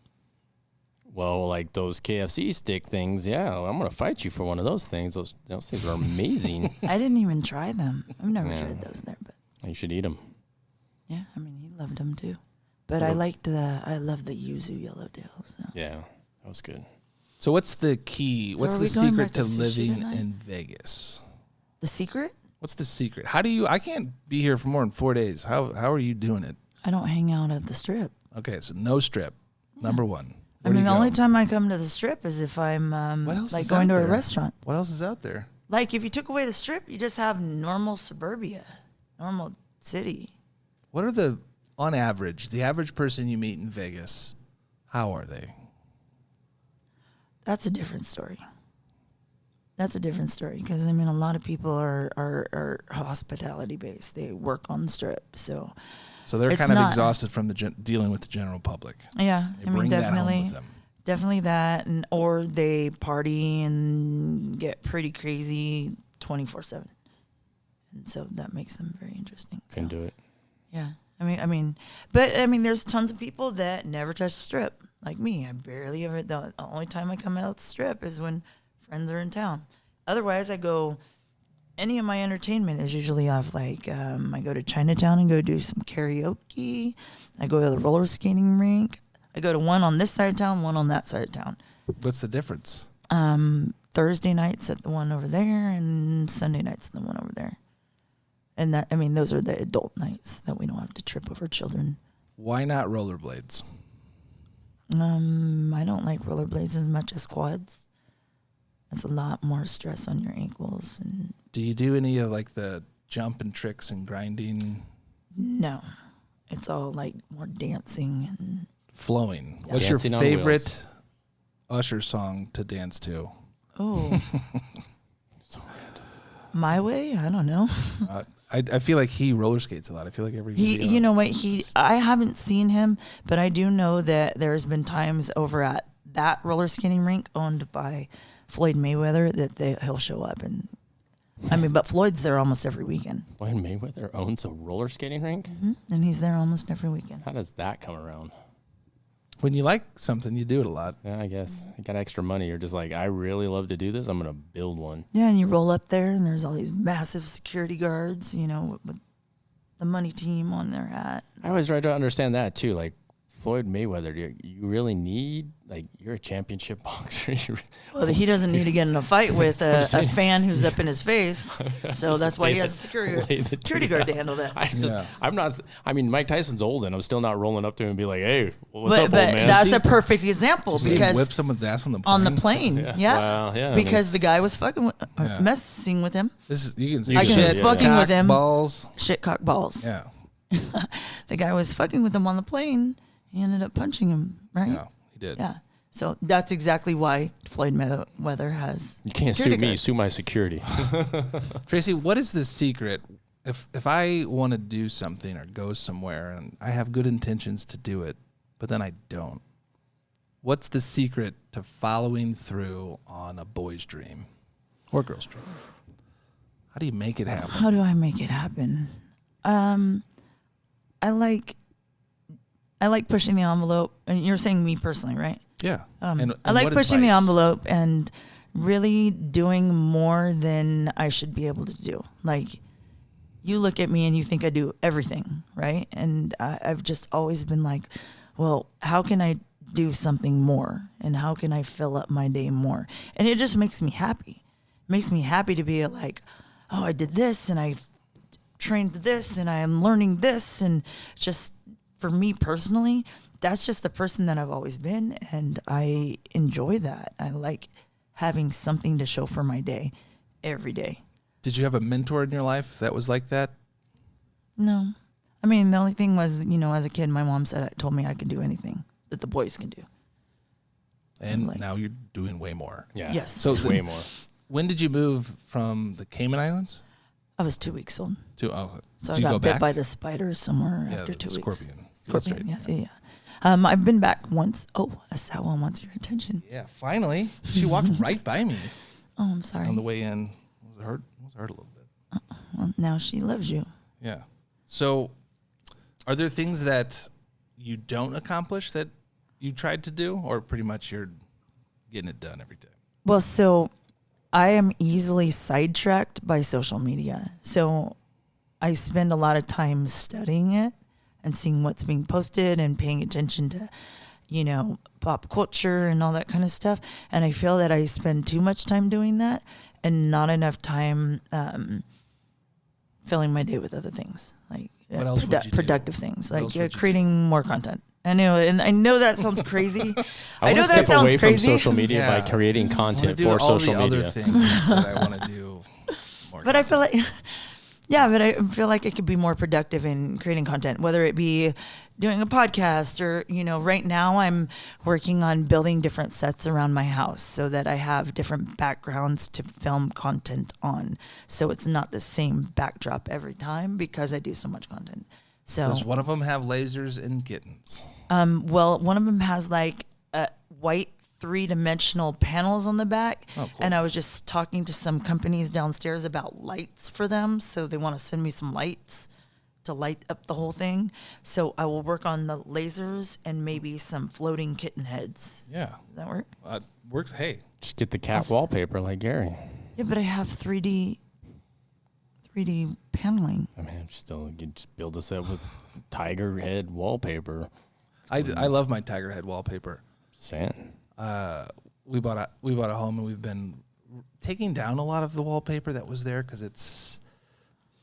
Well, like those KFC stick things, yeah, I'm going to fight you for one of those things. Those things are amazing. I didn't even try them. I've never Yeah. tried those there, but You should eat them. yeah, I mean, he loved them too. But I love the yuzu yellowtail. So. Yeah, that was good. So what's the key? So What's are the we going secret back to to sushi living tonight? in Vegas? The secret? What's the secret? How do you? I can't be here for more than 4 days. How are you doing it? I don't hang out at the strip. Okay, so no strip. Number one. I Where do mean, you the go? only time I come to the strip is if I'm What else like is going out to a there? restaurant. What else is out there? Like if you took away the strip, you just have normal suburbia, normal city. What are the, on average, the average person you meet in Vegas, how are they? That's a different story. That's a different story because I mean, a lot of people are hospitality based. They work on the strip, so So they're It's kind of not- exhausted from dealing with the general public. yeah. They I mean, bring that home definitely. with them. Definitely that, and or they party and get pretty crazy 24/7, and so that makes them very interesting. Can So, do it. yeah, I mean, but I mean, there's tons of people that never touch the strip, like me. I barely ever. The only time I come out the strip is when friends are in town. Otherwise, I go. Any of my entertainment is usually off. Like I go to Chinatown and go do some karaoke. I go to the roller skating rink. I go to one on this side of town, one on that side of town. What's the difference? Thursday nights at the one over there, and Sunday nights at the one over there. And that, I mean, those are the adult nights that we don't have to trip over children. Why not rollerblades? I don't like rollerblades as much as quads. It's a lot more stress on your ankles, and Do you do any of like the jump and tricks and grinding, no, it's all like more dancing and flowing? What's your Dancing on favorite Usher song to dance to? oh, My Way. I don't know. I feel like he roller skates a lot. I feel like every He, video- you know what? I haven't seen him, but I do know that there's been times over at that roller skating rink owned by Floyd Mayweather that he'll show up, and I mean, but Floyd's there almost every weekend, Floyd Mayweather owns a roller skating rink? and he's there almost every weekend. How does that come around? when you like something, you do it a lot. Yeah, I guess. You got extra money. You're just like, I really love to do this. I'm going to build one. Yeah, and you roll up there, and there's all these massive security guards, you know, with the money team on their hat. I always try to understand that too. Like Floyd Mayweather, you really need, like, you're a championship boxer. Well, he doesn't need to get in a fight with a fan who's up in his face, so that's why he has a security guard to handle that. I'm not. I mean, Mike Tyson's old, and I'm still not rolling up to him and be like, "Hey, what's up, old But man?" that's a perfect example See him because whip someone's ass on the plane. on the plane, yeah, Well, yeah, I because the guy was fucking with, Yeah. messing with him, This is, you can I see can shit, fucking cock with him. balls. shitcock balls. Yeah, The guy was fucking with him on the plane. He ended up punching him, right? yeah, he did. Yeah. So that's exactly why Floyd Mayweather has. You can't sue security me. guards. Sue my security. Tracy, what is the secret? If I want to do something or go somewhere and I have good intentions to do it, but then I don't, what's the secret to following through on a boy's dream or girl's dream? How do you make it happen? How do I make it happen? I like pushing the envelope, and you're saying me personally, right? Yeah. I And like what pushing the advice? envelope and really doing more than I should be able to do. Like, you look at me and you think I do everything, right? And I've just always been like, well, how can I do something more? And how can I fill up my day more? And it just makes me happy. It makes me happy to be like, oh, I did this and I trained this and I am learning this. And just for me personally, that's just the person that I've always been. And I enjoy that. I like having something to show for my day every day. Did you have a mentor in your life that was like that? No. I mean, the only thing was, as a kid, my mom told me I could do anything that the boys can do. And like, now you're doing way more. Yeah. Yes. So way more. When did you move from the Cayman Islands? I was 2 weeks old. So So did I you go got bit back? by the spider somewhere Yeah, after the 2 weeks. Scorpion. Scorpion, yes, yeah. I've been back once. Oh, a sad one wants your attention. Yeah, finally. She walked right by me Oh, I'm sorry. on the way in. It hurt a little bit. Well, now she loves you. Yeah. So are there things that you don't accomplish that you tried to do, or pretty much you're getting it done every day? Well, so I am easily sidetracked by social media. So I spend a lot of time studying it and seeing what's being posted and paying attention to, pop culture and all that kind of stuff. And I feel that I spend too much time doing that and not enough time filling my day with other things, like What else would you do? productive things, What like else would you creating more content. I know that sounds crazy. I know want to that step sounds away crazy. from social media by Yeah. creating I want to content do for all social the media. other things that I want to do more. But I feel like, but I feel like it could be more productive in creating content, whether it be doing a podcast or, right now I'm working on building different sets around my house so that I have different backgrounds to film content on. So it's not the same backdrop every time because I do so much content. So Does one of them have lasers and kittens? well, one of them has like white 3-dimensional panels on the back. Oh, cool. And I was just talking to some companies downstairs about lights for them. So they want to send me some lights to light up the whole thing. So I will work on the lasers and maybe some floating kitten heads. Yeah. Does that work? Works. Hey. Just get the cat wallpaper like Gary. Yeah, but I have 3D paneling. I mean, you can just build a set with tiger head wallpaper. I love my tiger head wallpaper. Saying. We bought a home and we've been taking down a lot of the wallpaper that was there because it's,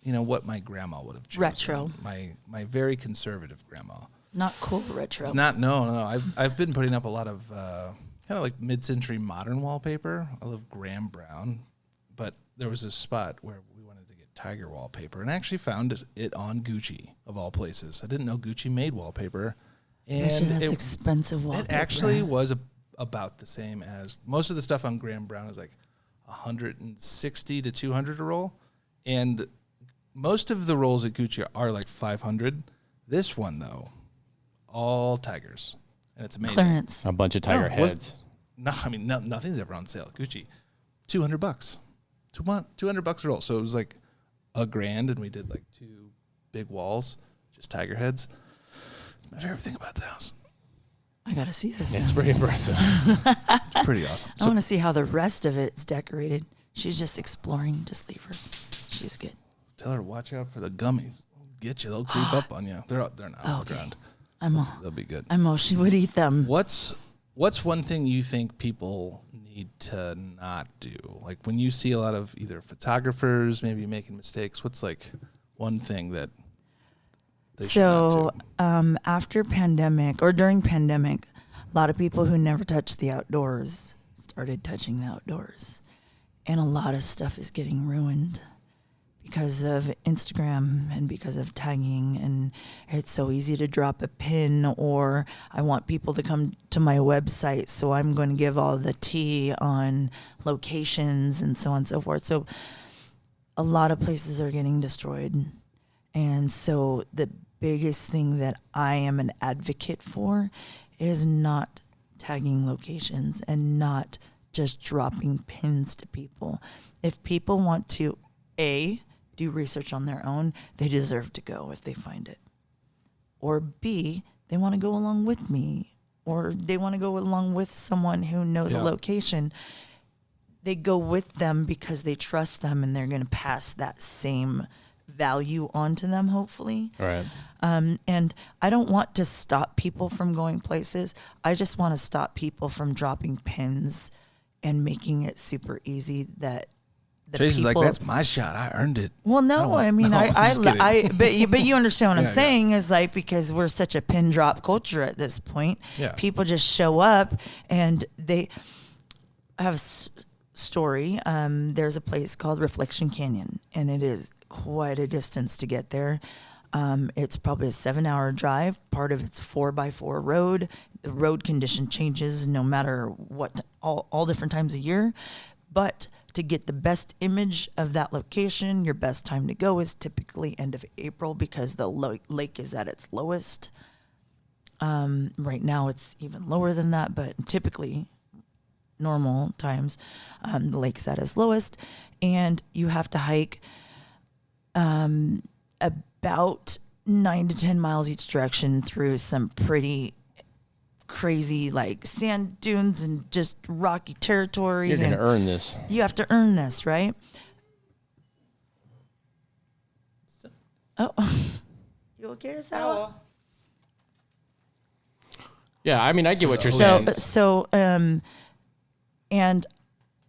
what my grandma would have chosen. Retro. My very conservative grandma. Not cool retro. It's not. No. I've been putting up a lot of kind of like mid-century modern wallpaper. I love Graham Brown, but there was a spot where we wanted to get tiger wallpaper, and I actually found it on Gucci of all places. I didn't know Gucci made wallpaper, Actually, and that's expensive wallpaper. it actually was about the same as most of the stuff on Graham Brown is like 160 to 200 a roll, and most of the rolls at Gucci are like 500. This one though, all tigers, and it's amazing. Clearance. A bunch of tiger No, heads. No, I mean nothing's ever on sale at Gucci. $200, $200 a roll. So it was like $1,000, and we did like 2 big walls, just tiger heads. It's my favorite thing about the house. I got to see this. It's now. pretty impressive. It's pretty awesome. I want to see how the rest of it's decorated. She's just exploring. Just leave her. She's good. Tell her to watch out for the gummies. They'll get you. They'll creep up on you. They're not on the ground. They'll be good. I know she would eat them. What's one thing you think people need to not do? Like when you see a lot of either photographers maybe making mistakes, what's like one thing that they should not do? After pandemic or during pandemic, a lot of people who never touched the outdoors started touching the outdoors. And a lot of stuff is getting ruined because of Instagram and because of tagging, and it's so easy to drop a pin, or I want people to come to my website, so I'm going to give all the tea on locations and so on and so forth. So a lot of places are getting destroyed. And so the biggest thing that I am an advocate for is not tagging locations and not just dropping pins to people. If people want to, do research on their own, they deserve to go if they find it. Or B, they want to go along with me, or they want to go along with someone who knows a location. they go with them because they trust them and they're going to pass that same value on to them, hopefully. Right. And I don't want to stop people from going places. I just want to stop people from dropping pins and making it super easy that the Tracy's people, like, that's my shot. I earned it. well, no, I mean, no, I'm just kidding. but you understand what I'm Yeah, saying is like, because we're such a pin drop culture at this point, Yeah. people just show up and I have a story. There's a place called Reflection Canyon, and it is quite a distance to get there. It's probably a 7-hour drive. Part of it's 4x4 road. The road condition changes no matter what, all different times of year. But to get the best image of that location, your best time to go is typically end of April because the lake is at its lowest. Right now it's even lower than that, but typically normal times, the lake's at its lowest, and you have to hike about 9 to 10 miles each direction through some pretty crazy like sand dunes and just rocky territory. You're going to earn this. You have to earn this, right? Oh, you okay, Sal? Yeah, I mean, I get what you're saying. And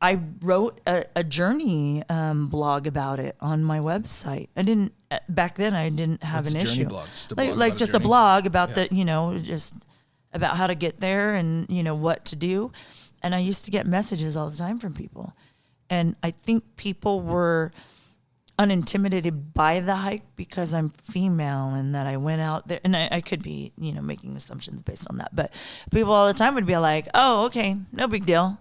I wrote a journey blog about it on my website. I didn't back then. I didn't have What's an a journey issue, blog? Just a like blog like about a just a journey? blog about Yeah. just about how to get there and what to do. And I used to get messages all the time from people, and I think people were unintimidated by the hike because I'm female and that I went out there, and I could be making assumptions based on that, but people all the time would be like, oh, okay, no big deal.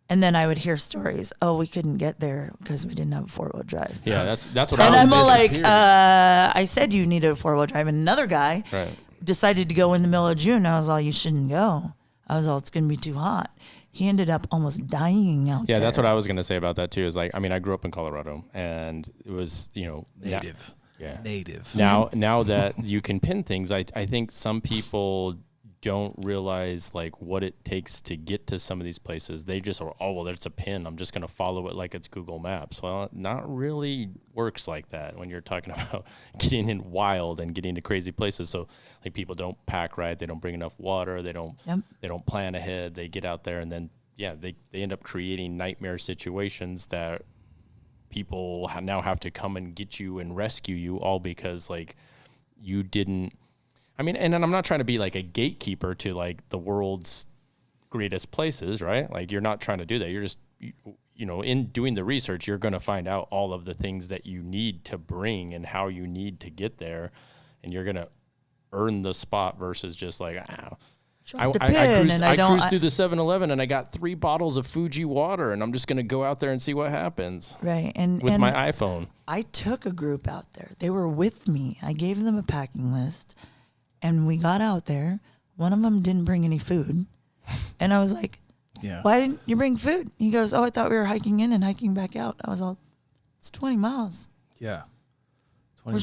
And then I would hear stories. Oh, we couldn't get there because we didn't have a 4-wheel drive. Yeah, that's what And I was I'm all like, disappeared. I said you needed a 4-wheel drive. And another guy Right. decided to go in the middle of June. I was all, you shouldn't go. I was all, it's going to be too hot. He ended up almost dying out there. Yeah, that's what I was going to say about that too. Is like, I mean, I grew up in Colorado, and it was, Native. Yeah. Native. Now that you can pin things, I think some people don't realize like what it takes to get to some of these places. They just are, oh, well, there's a pin. I'm just going to follow it like it's Google Maps. Well, it not really works like that when you're talking about getting in wild and getting to crazy places. So like people don't pack right. They don't bring enough water. They don't plan ahead. They get out there and then, they end up creating nightmare situations that people now have to come and get you and rescue you, all because like you didn't. I mean, and I'm not trying to be like a gatekeeper to like the world's greatest places, right? Like you're not trying to do that. You're just, in doing the research, you're going to find out all of the things that you need to bring and how you need to get there. And you're going to earn the spot versus just like, I cruised through the 7-Eleven and I got 3 bottles of Fuji water and I'm just going to go out there and see what happens. Right. And with my iPhone. I took a group out there. They were with me. I gave them a packing list. And we got out there. One of them didn't bring any food. And I was like, why didn't you bring food? He goes, oh, I thought we were hiking in and hiking back out. I was all, it's 20 miles. Yeah. 20 we're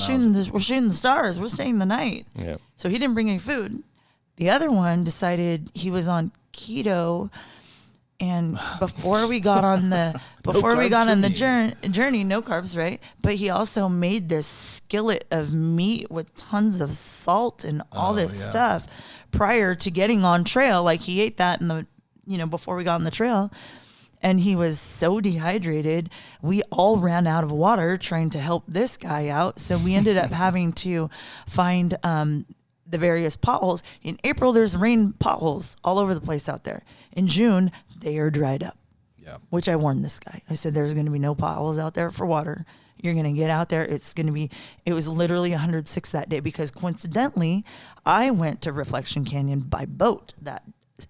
shooting the stars. We're staying the night. Yeah. So he didn't bring any food. The other one decided he was on keto. And before we got on the journey, no carbs, right? But he also made this skillet of meat with tons of salt and all this stuff prior to getting on trail. Like he ate that before we got on the trail, and he was so dehydrated. We all ran out of water trying to help this guy out. So we ended up having to find the various potholes. In April, there's rain potholes all over the place out there. In June, they are dried up. Yeah. Which I warned this guy. I said, there's going to be no potholes out there for water. You're going to get out there. It was literally 106 that day because coincidentally, I went to Reflection Canyon by boat that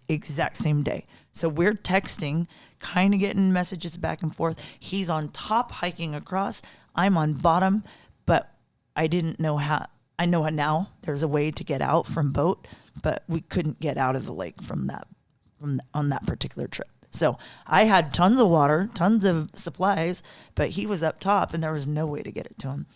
exact same day. So we're texting, kind of getting messages back and forth. He's on top hiking across. I'm on bottom, but I didn't know how. I know now there's a way to get out from boat, but we couldn't get out of the lake on that particular trip. So I had tons of water, tons of supplies, but he was up top and there was no way to get it to him.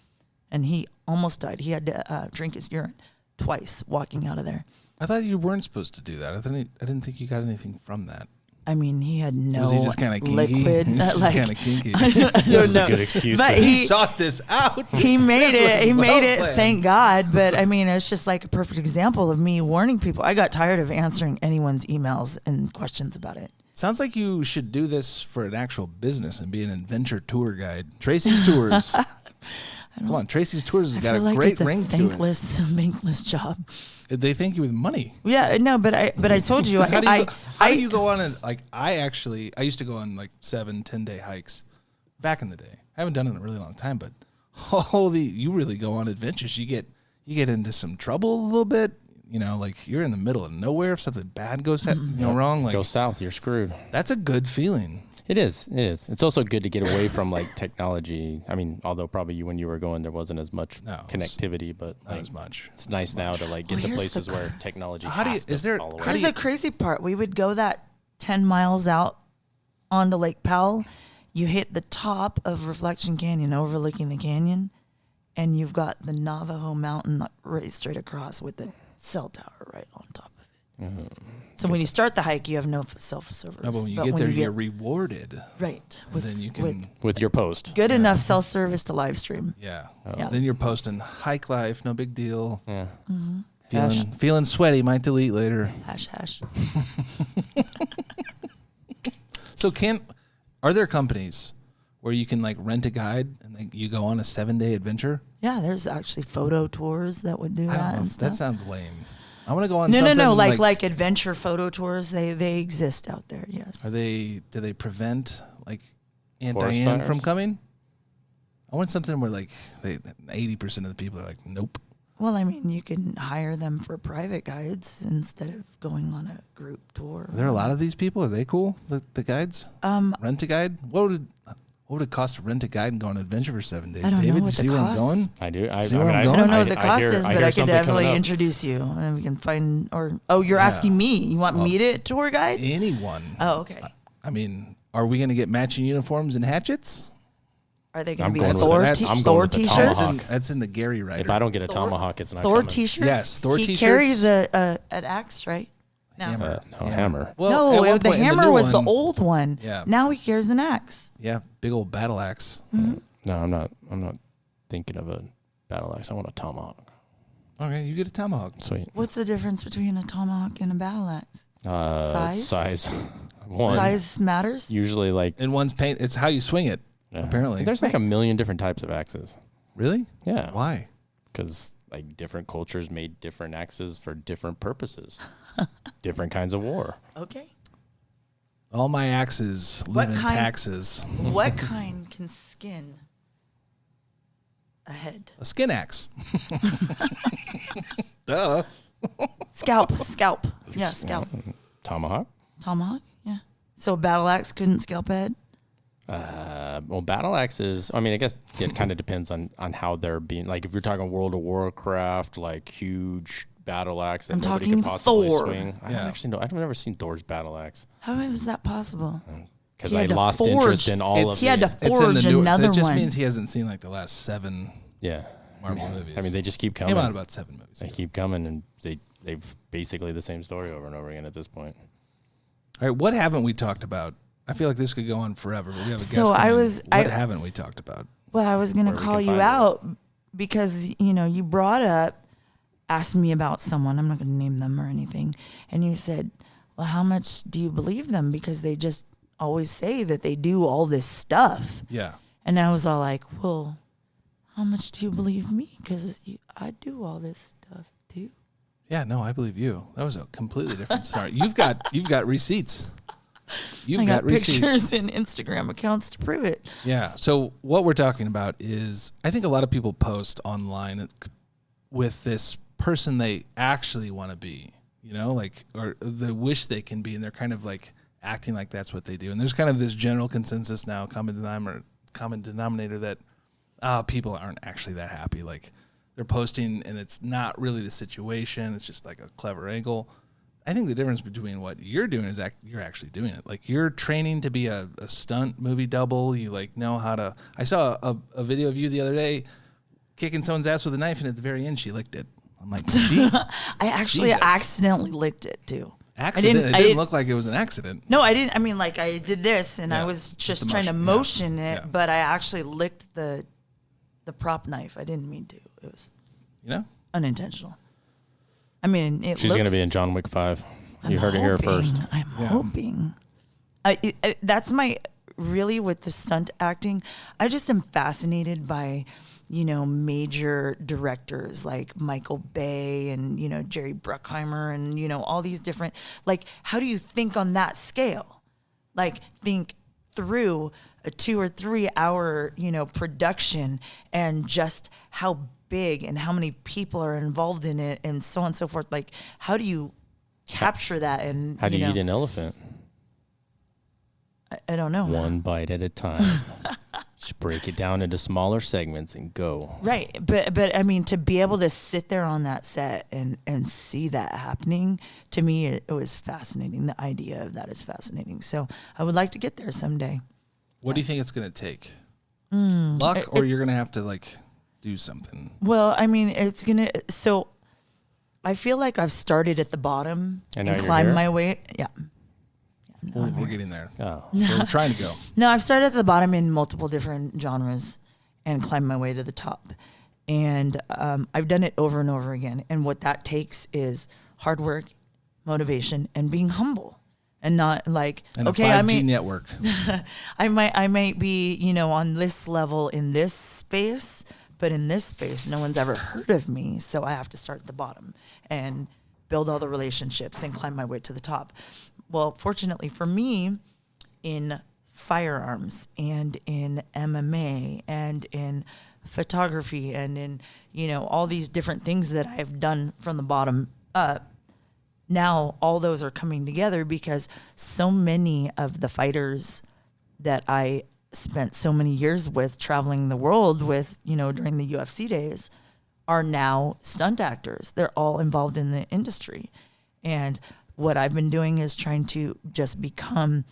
And he almost died. He had to drink his urine twice walking out of there. I thought you weren't supposed to do that. I didn't think you got anything from that. I mean, he had no Was he just kind of kinky? liquid. He's just kind of kinky. This is a good excuse. But He sought this out. He made This it. was He made well it. planned. Thank God. But I mean, it's just like a perfect example of me warning people. I got tired of answering anyone's emails and questions about it. Sounds like you should do this for an actual business and be an adventure tour guide. Tracy's Tours. Come on, Tracy's Tours has I got feel a like great it's a ring to it. thankless job. They thank you with money. Yeah, no, but I told you, 'Cause how do you I go on and like I used to go on like 7-10 day hikes back in the day. I haven't done it in a really long time, but holy, you really go on adventures. You get into some trouble a little bit. You know, like you're in the middle of nowhere. If something bad goes wrong, like Go south, you're screwed. that's a good feeling. It is. It is. It's also good to get away from like technology. I mean, although probably when you were going, there wasn't as much connectivity, but Not like, as much. it's nice now to like get to here's places the where technology How do you- has to is there- follow how it. Here's the crazy part. We would go that 10 miles out onto Lake Powell. You hit the top of Reflection Canyon, overlooking the canyon, and you've got the Navajo Mountain right straight across with the cell tower right on top of it. Mm-hmm. So when you start the hike, you have no cell service. No, but when you get there, you're rewarded. right. And then you can, With your post. Good enough cell service to live stream. yeah. Yeah. Then you're posting hike life, no big deal. Yeah. Feeling sweaty, might delete later. Hash. So are there companies where you can like rent a guide and like you go on a 7-day adventure? Yeah, there's actually photo tours that would do I that. don't know. And That stuff. sounds lame. I want to go on No, something like adventure photo tours. They exist out there. Yes. do they prevent like Aunt Forest Diane fires? from coming? I want something where like 80% of the people are like, nope. Well, I mean, you can hire them for private guides instead of going on a group tour. Are there a lot of these people? Are they cool? The guides? Rent a guide? What would it cost to rent a guide and go on an adventure for 7 days? I don't know David, what you the see where I'm cost- going? I do. I See where I'm I going? don't know what the cost hear- is, I but hear I could something coming definitely up. introduce you, and we can find. You're asking me. You want me to tour guide? Anyone. Oh, okay. I mean, are we going to get matching uniforms and hatchets? Are they going I'm to be going with Thor? the- T- I'm going Thor with the t-shirts? tomahawk. That's in the Gary Rider. If I don't get a tomahawk, it's not Thor coming. t-shirts. Yes, Thor he t-shirts. carries an axe, right? No. Hammer. No, hammer. Well, No, at one the point in hammer new was the one- old one. Yeah. Now he carries an axe. Yeah, big old battle axe. No, I'm not thinking of a battle axe. I want a tomahawk. Okay, you get a tomahawk. Sweet. What's the difference between a tomahawk and a battle axe? Size? Size. One. Size matters. Usually like And one's paint. It's how you swing it. yeah. Apparently. There's like a million different types of axes. Really? Yeah. Why? Because like different cultures made different axes for different purposes, different kinds of war. Okay. All my axes What live in kind- taxes. What kind can skin a head? A skin axe. Duh. Scalp. Yeah, scalp. Tomahawk. Tomahawk. Yeah. So a battle axe couldn't scalp a head. Well, battle axes. I mean, I guess it kind of depends on how they're being. Like if you're talking World of Warcraft, like huge battle axe that I'm nobody talking could possibly Thor. swing. I don't Yeah. actually know. I've never seen Thor's battle axe How is that possible? because He I had to lost forge- interest in all of He had the. to It's in the forge new. another It just one. means he hasn't seen like the last 7 Yeah. Marvel movies. I mean, they just keep coming. came out about 7 movies. They keep coming, and they've basically the same story over and over again at this point. All right, what haven't we talked about? I feel like this could go on forever, but we have a guest. So I coming in. was- What I- haven't we talked about? Well, I was going to Where we call can you find it. out because, you brought up, asked me about someone. I'm not going to name them or anything. And you said, well, how much do you believe them? Because they just always say that they do all this stuff. Yeah. And I was all like, well, how much do you believe me? Because I do all this stuff too. Yeah, no, I believe you. That was a completely different start. You've got receipts. You've I got receipts. pictures and Instagram accounts to prove it. Yeah. So what we're talking about is, I think a lot of people post online with this person they actually want to be, or they wish they can be, and they're kind of like acting like that's what they do. And there's kind of this general consensus now, common denominator that people aren't actually that happy. Like they're posting and it's not really the situation. It's just like a clever angle. I think the difference between what you're doing is you're actually doing it. Like you're training to be a stunt movie double. You like know how to. I saw a video of you the other day kicking someone's ass with a knife, and at the very end she licked it. I'm like, gee, I actually Jesus. accidentally licked it too. Accident? It didn't look like it was an accident. No, I didn't. I mean, like I did this, and I was just just trying to motion. motion it, Yeah. but I actually licked the prop knife. I didn't mean to. It was unintentional. I mean, she's going to be in John Wick 5. You heard it here first. I'm hoping. That's my really with the stunt acting. I just am fascinated by, major directors like Michael Bay and, Jerry Bruckheimer and, all these different, like, how do you think on that scale? Like, think through a 2 or 3 hour, production and just how big and how many people are involved in it and so on and so forth. Like, how do you capture that? And how do you eat an elephant? I don't know. One bite at a time. Just break it down into smaller segments and go. Right. But I mean, to be able to sit there on that set and see that happening, to me, it was fascinating. The idea of that is fascinating. So I would like to get there someday. What do you think it's going to take? Luck, or you're going to have to, like, do something? Well, I mean, it's going to... So I feel like I've started at the bottom and climbed my way. Yeah. We're getting there. Oh. We're trying to go. No, I've started at the bottom in multiple different genres and climbed my way to the top. And I've done it over and over again. And what that takes is hard work, motivation, and being humble. And not like, and okay, a 5G network. I might be, on this level in this space, but in this space, no one's ever heard of me. So I have to start at the bottom and build all the relationships and climb my way to the top. Well, fortunately for me, in firearms and in MMA and in photography and in, all these different things that I've done from the bottom up, now all those are coming together because so many of the fighters that I spent so many years with, traveling the world with, during the UFC days, are now stunt actors. They're all involved in the industry. And what I've been doing is trying to just become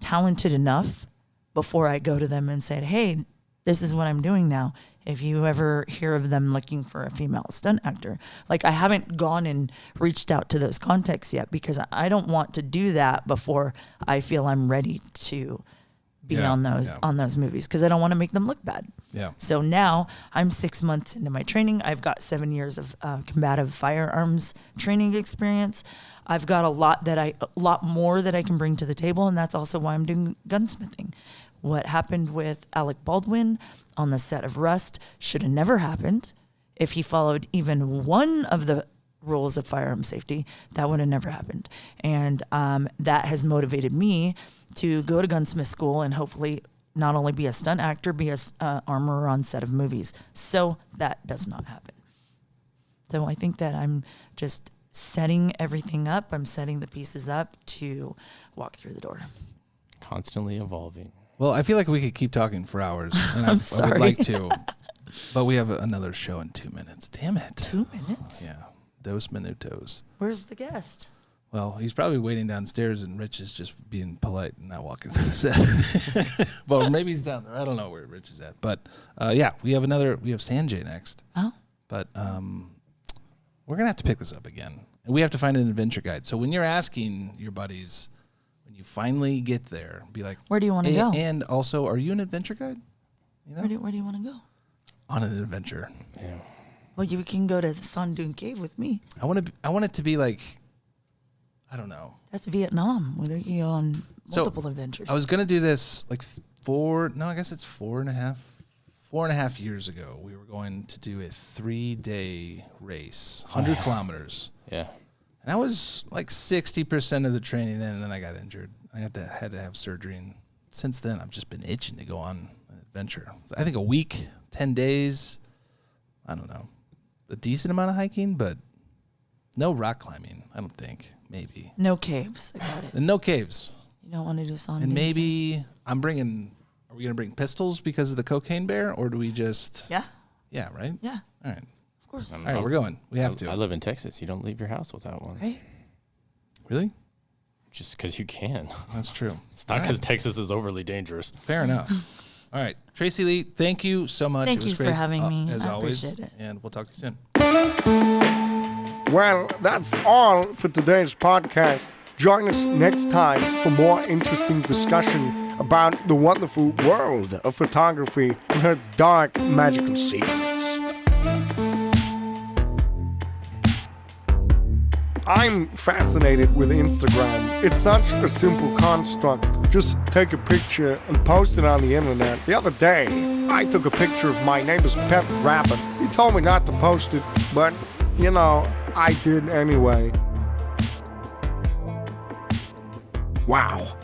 talented enough before I go to them and say, hey, this is what I'm doing now. If you ever hear of them looking for a female stunt actor, like I haven't gone and reached out to those contacts yet because I don't want to do that before I feel I'm ready to be on those movies because I don't want to make them look bad. Yeah. So now I'm 6 months into my training. I've got 7 years of combative firearms training experience. I've got a lot more that I can bring to the table, and that's also why I'm doing gunsmithing. What happened with Alec Baldwin on the set of Rust should have never happened. If he followed even one of the rules of firearm safety, that would have never happened. And that has motivated me to go to gunsmith school and hopefully not only be a stunt actor, be a armorer on set of movies. So that does not happen. So I think that I'm just setting everything up. I'm setting the pieces up to walk through the door. Constantly evolving. Well, I feel like we could keep talking for hours. And I'm I sorry. would like to. But we have another show in 2 minutes. Damn it. 2 minutes? Yeah. Dos minutos. Where's the guest? Well, he's probably waiting downstairs, and Rich is just being polite and not walking through the set. Well, maybe he's down there. I don't know where Rich is at. But, we have Sanjay next. Oh. But we're going to have to pick this up again. And we have to find an adventure guide. So when you're asking your buddies, when you finally get there, be like, where do you want to go? And also, are you an adventure guide? Where do you want to go? On an adventure. Yeah. Well, you can go to the Sandun Cave with me. I want it to be like, I don't know. That's Vietnam, where you can go on multiple adventures. I was going to do this like 4.5 years ago. We were going to do a 3-day race, 100 kilometers. Yeah. And I was like 60% of the training in, and then I got injured. I had to have surgery. And since then, I've just been itching to go on an adventure. I think a week, 10 days, I don't know. A decent amount of hiking, but no rock climbing, I don't think. Maybe. No caves. I got it. And no caves. You don't want to do Sandun. And maybe are we going to bring pistols because of the cocaine bear, or do we just... Yeah. Yeah, right? Yeah. All right. Of course. All right, we're going. We have to. I live in Texas. You don't leave your house without one. Right? Really? Just because you can. That's true. It's not because Texas is overly dangerous. Fair enough. All right. Tracy Lee, thank you so much. Thank it was you great, for having me. as I always. appreciate it. And we'll talk to you soon. Well, that's all for today's podcast. Join us next time for more interesting discussion about the wonderful world of photography and her dark, magical secrets. I'm fascinated with Instagram. It's such a simple construct. Just take a picture and post it on the internet. The other day, I took a picture of my neighbor's pet rabbit. He told me not to post it, but, I did anyway. Wow.